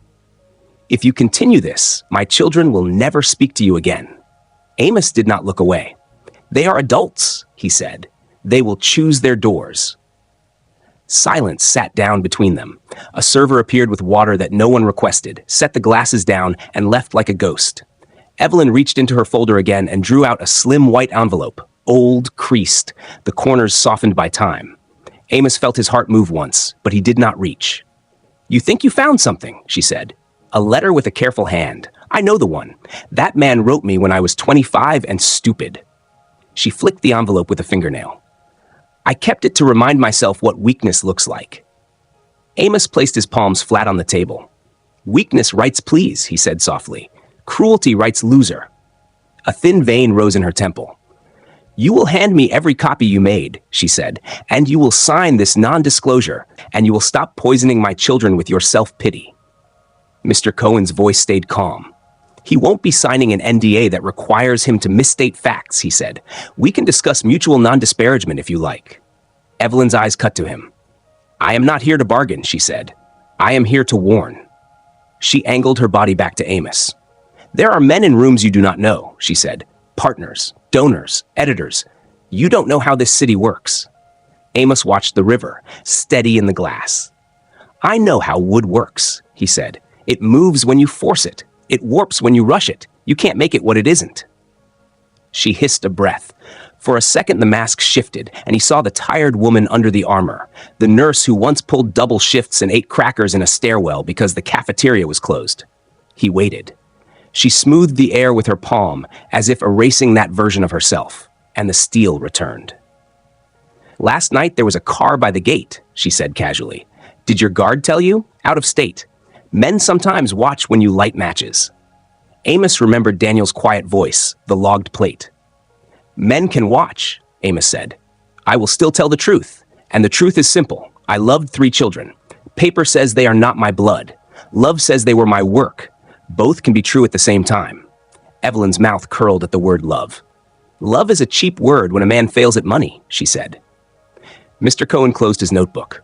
If you continue this, my children will never speak to you again. Amos did not look away. They are adults, he said. They will choose their doors. Silence sat down between them. A server appeared with water that no one requested, set the glasses down, and left like a ghost. Evelyn reached into her folder again and drew out a slim white envelope, old, creased, the corners softened by time. Amos felt his heart move once, but he did not reach. You think you found something, she said. A letter with a careful hand, I know the one. That man wrote me when I was 25 and stupid. She flicked the envelope with a fingernail. I kept it to remind myself what weakness looks like. Amos placed his palms flat on the table. Weakness writes please, he said softly. Cruelty writes loser. A thin vein rose in her temple. You will hand me every copy you made, she said, and you will sign this non-disclosure, and you will stop poisoning my children with your self-pity. Mr. Cohen's voice stayed calm. He won't be signing an NDA that requires him to misstate facts, he said. We can discuss mutual non-disparagement if you like. Evelyn's eyes cut to him. I am not here to bargain, she said. I am here to warn. She angled her body back to Amos. There are men in rooms you do not know, she said. Partners, donors, editors. You don't know how this city works. Amos watched the river, steady in the glass. I know how wood works, he said. It moves when you force it. It warps when you rush it. You can't make it what it isn't. She hissed a breath. For a second, the mask shifted, and he saw the tired woman under the armor, the nurse who once pulled double shifts and ate crackers in a stairwell because the cafeteria was closed. He waited. She smoothed the air with her palm, as if erasing that version of herself, and the steel returned. Last night there was a car by the gate, she said casually. Did your guard tell you? Out of state. Men sometimes watch when you light matches. Amos remembered Daniel's quiet voice, the logged plate. Men can watch, Amos said. I will still tell the truth, and the truth is simple. I loved 3 children. Paper says they are not my blood. Love says they were my work. Both can be true at the same time. Evelyn's mouth curled at the word love. Love is a cheap word when a man fails at money, she said. Mr. Cohen closed his notebook.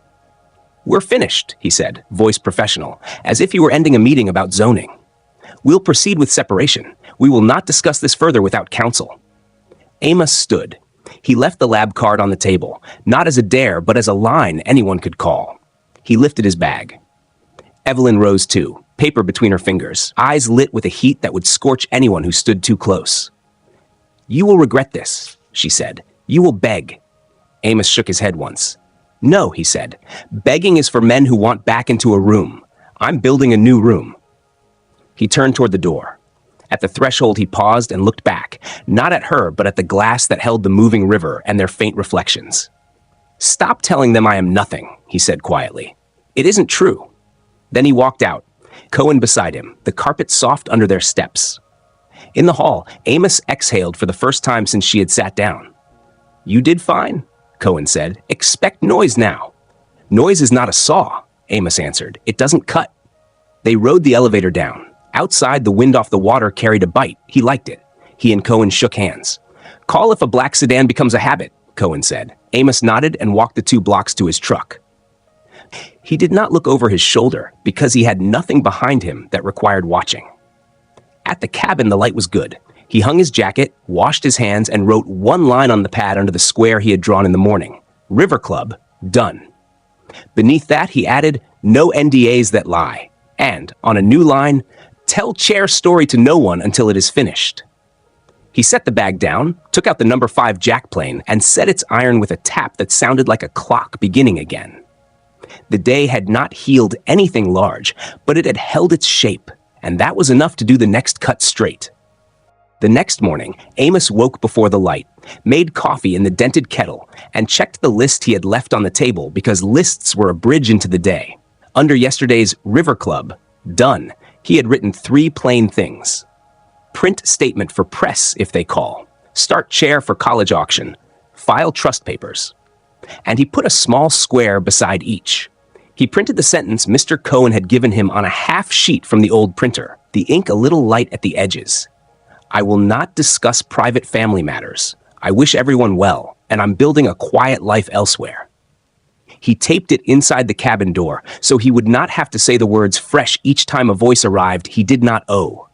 We're finished, he said, voice professional, as if he were ending a meeting about zoning. We'll proceed with separation. We will not discuss this further without counsel. Amos stood. He left the lab card on the table, not as a dare, but as a line anyone could call. He lifted his bag. Evelyn rose too, paper between her fingers, eyes lit with a heat that would scorch anyone who stood too close. You will regret this, she said. You will beg. Amos shook his head once. No, he said. Begging is for men who want back into a room. I'm building a new room. He turned toward the door. At the threshold, he paused and looked back, not at her, but at the glass that held the moving river and their faint reflections. Stop telling them I am nothing, he said quietly. It isn't true. Then he walked out, Cohen beside him, the carpet soft under their steps. In the hall, Amos exhaled for the first time since she had sat down. You did fine, Cohen said. Expect noise now. Noise is not a saw, Amos answered. It doesn't cut. They rode the elevator down. Outside, the wind off the water carried a bite. He liked it. He and Cohen shook hands. Call if a black sedan becomes a habit, Cohen said. Amos nodded and walked the 2 blocks to his truck. He did not look over his shoulder because he had nothing behind him that required watching. At the cabin, the light was good. He hung his jacket, washed his hands, and wrote 1 line on the pad under the square he had drawn in the morning. River Club, done. Beneath that, he added, no NDAs that lie. And, on a new line, tell chair story to no one until it is finished. He set the bag down, took out the number 5 jack plane, and set its iron with a tap that sounded like a clock beginning again. The day had not healed anything large, but it had held its shape, and that was enough to do the next cut straight. The next morning, Amos woke before the light, made coffee in the dented kettle, and checked the list he had left on the table because lists were a bridge into the day. Under yesterday's River Club, done, he had written 3 plain things. Print statement for press if they call. Start chair for college auction. File trust papers. And he put a small square beside each. He printed the sentence Mr. Cohen had given him on a half sheet from the old printer, the ink a little light at the edges. I will not discuss private family matters. I wish everyone well, and I'm building a quiet life elsewhere. He taped it inside the cabin door, so he would not have to say the words fresh each time a voice arrived he did not owe.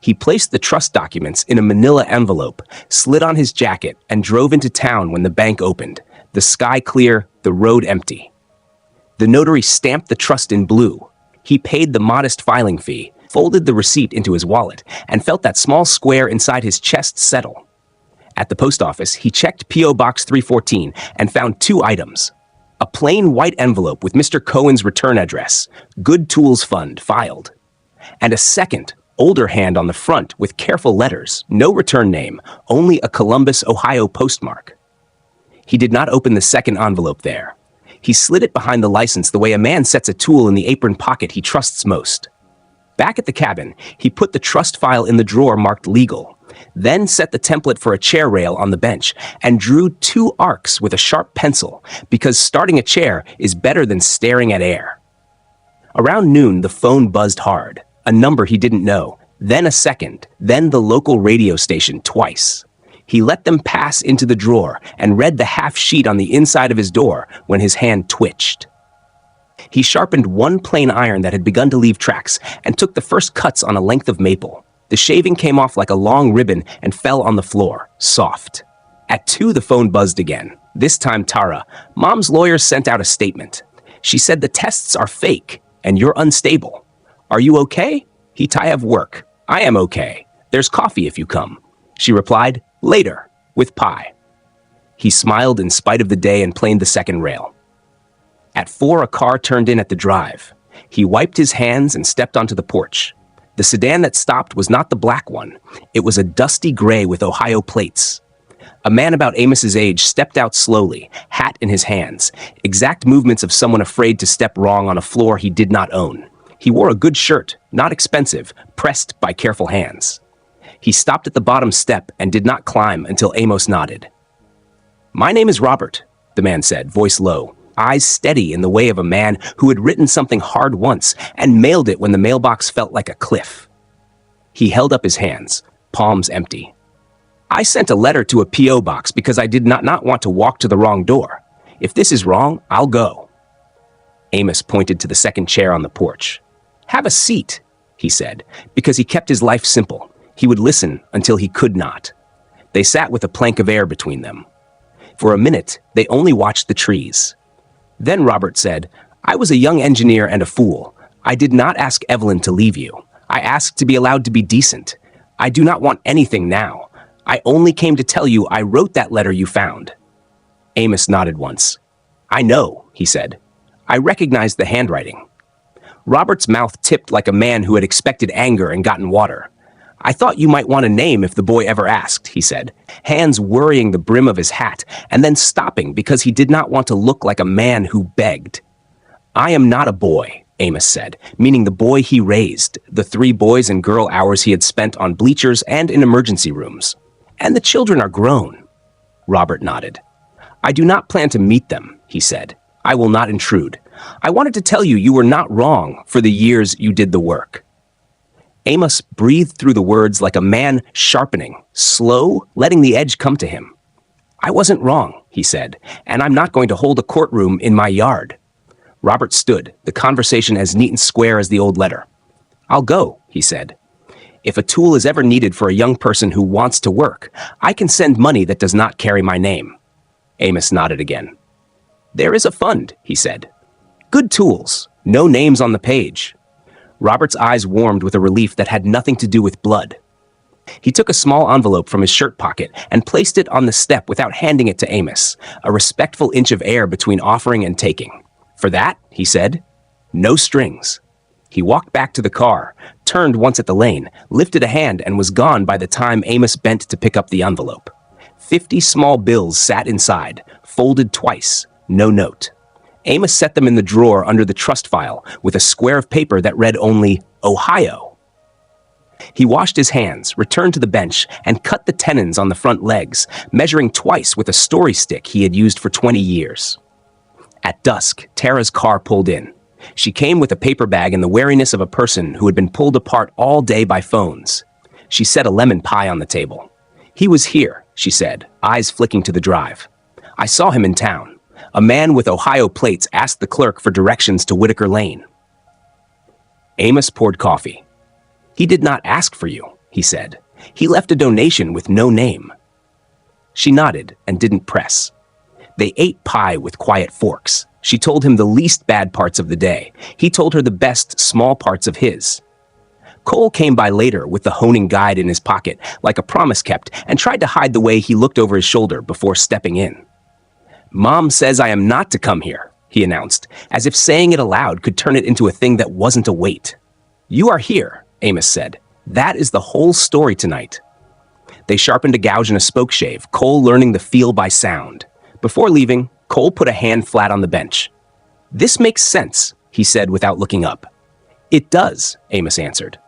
He placed the trust documents in a manila envelope, slid on his jacket, and drove into town when the bank opened, the sky clear, the road empty. The notary stamped the trust in blue. He paid the modest filing fee, folded the receipt into his wallet, and felt that small square inside his chest settle. At the post office, he checked P.O. Box 314 and found 2 items. A plain white envelope with Mr. Cohen's return address, Good Tools Fund, filed. And a second, older hand on the front with careful letters, no return name, only a Columbus, Ohio postmark. He did not open the second envelope there. He slid it behind the license the way a man sets a tool in the apron pocket he trusts most. Back at the cabin, he put the trust file in the drawer marked legal, then set the template for a chair rail on the bench and drew 2 arcs with a sharp pencil because starting a chair is better than staring at air. Around noon, the phone buzzed hard, a number he didn't know, then a second, then the local radio station twice. He let them pass into the drawer and read the half sheet on the inside of his door when his hand twitched. He sharpened one plain iron that had begun to leave tracks and took the first cuts on a length of maple. The shaving came off like a long ribbon and fell on the floor, soft. At 2, the phone buzzed again. This time Tara, Mom's lawyer, sent out a statement. She said the tests are fake and you're unstable. Are you okay? I have work. I am okay. There's coffee if you come. She replied, later, with pie. He smiled in spite of the day and planed the second rail. At 4, a car turned in at the drive. He wiped his hands and stepped onto the porch. The sedan that stopped was not the black one. It was a dusty gray with Ohio plates. A man about Amos's age stepped out slowly, hat in his hands, exact movements of someone afraid to step wrong on a floor he did not own. He wore a good shirt, not expensive, pressed by careful hands. He stopped at the bottom step and did not climb until Amos nodded. "My name is Robert," the man said, voice low, eyes steady in the way of a man who had written something hard once and mailed it when the mailbox felt like a cliff. He held up his hands, palms empty. "I sent a letter to a P.O. box because I did not want to walk to the wrong door. If this is wrong, I'll go." Amos pointed to the second chair on the porch. "Have a seat," he said, because he kept his life simple. He would listen until he could not. They sat with a plank of air between them. For a minute, they only watched the trees. Then Robert said, "I was a young engineer and a fool. I did not ask Evelyn to leave you. I asked to be allowed to be decent. I do not want anything now. I only came to tell you I wrote that letter you found." Amos nodded once. "I know," he said. "I recognized the handwriting." Robert's mouth tipped like a man who had expected anger and gotten water. "I thought you might want a name if the boy ever asked," he said, hands worrying the brim of his hat and then stopping because he did not want to look like a man who begged. "I am not a boy," Amos said, meaning the boy he raised, the 3 boys and girl hours he had spent on bleachers and in emergency rooms. "And the children are grown." Robert nodded. "I do not plan to meet them," he said. "I will not intrude. I wanted to tell you you were not wrong for the years you did the work." Amos breathed through the words like a man sharpening, slow, letting the edge come to him. "I wasn't wrong," he said, "and I'm not going to hold a courtroom in my yard." Robert stood, the conversation as neat and square as the old letter. "I'll go," he said. "If a tool is ever needed for a young person who wants to work, I can send money that does not carry my name." Amos nodded again. "There is a fund," he said. "Good tools, no names on the page." Robert's eyes warmed with a relief that had nothing to do with blood. He took a small envelope from his shirt pocket and placed it on the step without handing it to Amos, a respectful inch of air between offering and taking. "For that," he said, "no strings." He walked back to the car, turned once at the lane, lifted a hand, and was gone by the time Amos bent to pick up the envelope. 50 small bills sat inside, folded twice, no note. Amos set them in the drawer under the trust file with a square of paper that read only Ohio. He washed his hands, returned to the bench, and cut the tenons on the front legs, measuring twice with a story stick he had used for 20 years. At dusk, Tara's car pulled in. She came with a paper bag and the wariness of a person who had been pulled apart all day by phones. She set a lemon pie on the table. "He was here," she said, eyes flicking to the drive. "I saw him in town. A man with Ohio plates asked the clerk for directions to Whitaker Lane." Amos poured coffee. "He did not ask for you," he said. "He left a donation with no name." She nodded and didn't press. They ate pie with quiet forks. She told him the least bad parts of the day. He told her the best small parts of his. Cole came by later with the honing guide in his pocket, like a promise kept, and tried to hide the way he looked over his shoulder before stepping in. "Mom says I am not to come here," he announced, as if saying it aloud could turn it into a thing that wasn't a weight. "You are here," Amos said. That is the whole story tonight. They sharpened a gouge and a spoke shave, Cole learning the feel by sound. Before leaving, Cole put a hand flat on the bench. "This makes sense," he said without looking up. "It does," Amos answered.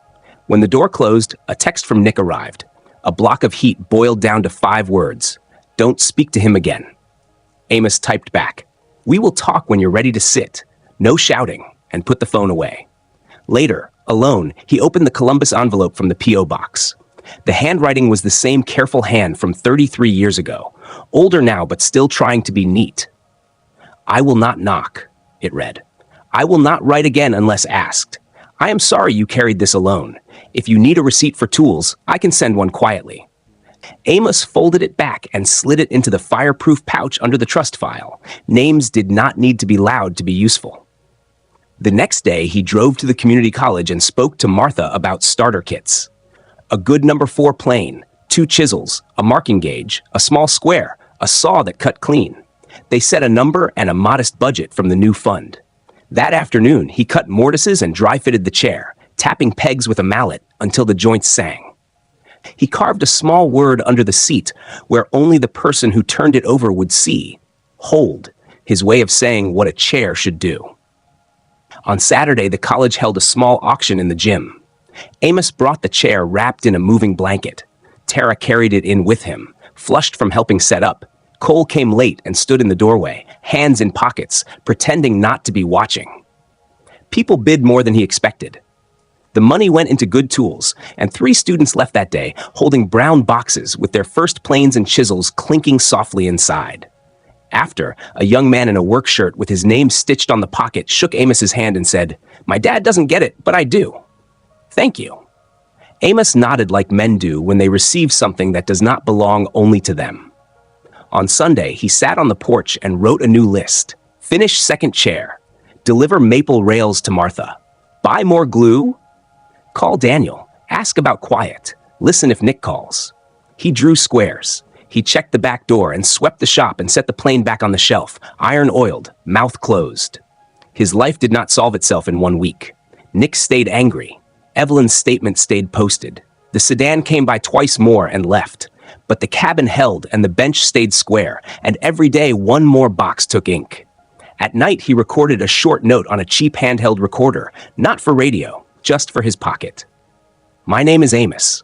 When the door closed, a text from Nick arrived. A block of heat boiled down to 5 words. "Don't speak to him again." Amos typed back, "We will talk when you're ready to sit. No shouting," and put the phone away. Later, alone, he opened the Columbus envelope from the P.O. box. The handwriting was the same careful hand from 33 years ago, older now but still trying to be neat. "I will not knock," it read. "I will not write again unless asked. I am sorry you carried this alone. If you need a receipt for tools, I can send one quietly." Amos folded it back and slid it into the fireproof pouch under the trust file. Names did not need to be loud to be useful. The next day, he drove to the community college and spoke to Martha about starter kits. A good number 4 plane, 2 chisels, a marking gauge, a small square, a saw that cut clean. They set a number and a modest budget from the new fund. That afternoon, he cut mortises and dry-fitted the chair, tapping pegs with a mallet until the joints sang. He carved a small word under the seat where only the person who turned it over would see. Hold, his way of saying what a chair should do. On Saturday, the college held a small auction in the gym. Amos brought the chair wrapped in a moving blanket. Tara carried it in with him, flushed from helping set up. Cole came late and stood in the doorway, hands in pockets, pretending not to be watching. People bid more than he expected. The money went into good tools, and 3 students left that day, holding brown boxes with their first planes and chisels clinking softly inside. After, a young man in a work shirt with his name stitched on the pocket shook Amos's hand and said, "My dad doesn't get it, but I do." "Thank you." Amos nodded like men do when they receive something that does not belong only to them. On Sunday, he sat on the porch and wrote a new list. Finish second chair. Deliver maple rails to Martha. Buy more glue. Call Daniel. Ask about quiet. Listen if Nick calls. He drew squares. He checked the back door and swept the shop and set the plane back on the shelf, iron oiled, mouth closed. His life did not solve itself in 1 week. Nick stayed angry. Evelyn's statement stayed posted. The sedan came by twice more and left. But the cabin held and the bench stayed square, and every day 1 more box took ink. At night, he recorded a short note on a cheap handheld recorder, not for radio, just for his pocket. "My name is Amos.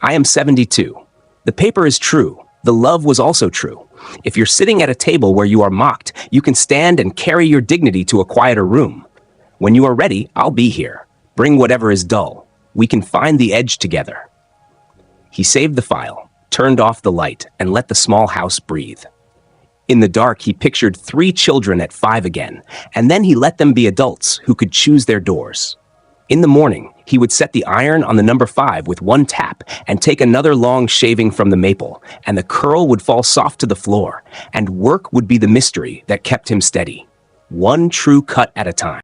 I am 72. The paper is true. The love was also true. If you're sitting at a table where you are mocked, you can stand and carry your dignity to a quieter room. When you are ready, I'll be here. Bring whatever is dull. We can find the edge together." He saved the file, turned off the light, and let the small house breathe. In the dark, he pictured 3 children at 5 again, and then he let them be adults who could choose their doors. In the morning, he would set the iron on the number 5 with 1 tap and take another long shaving from the maple, and the curl would fall soft to the floor, and work would be the mystery that kept him steady. 1 true cut at a time.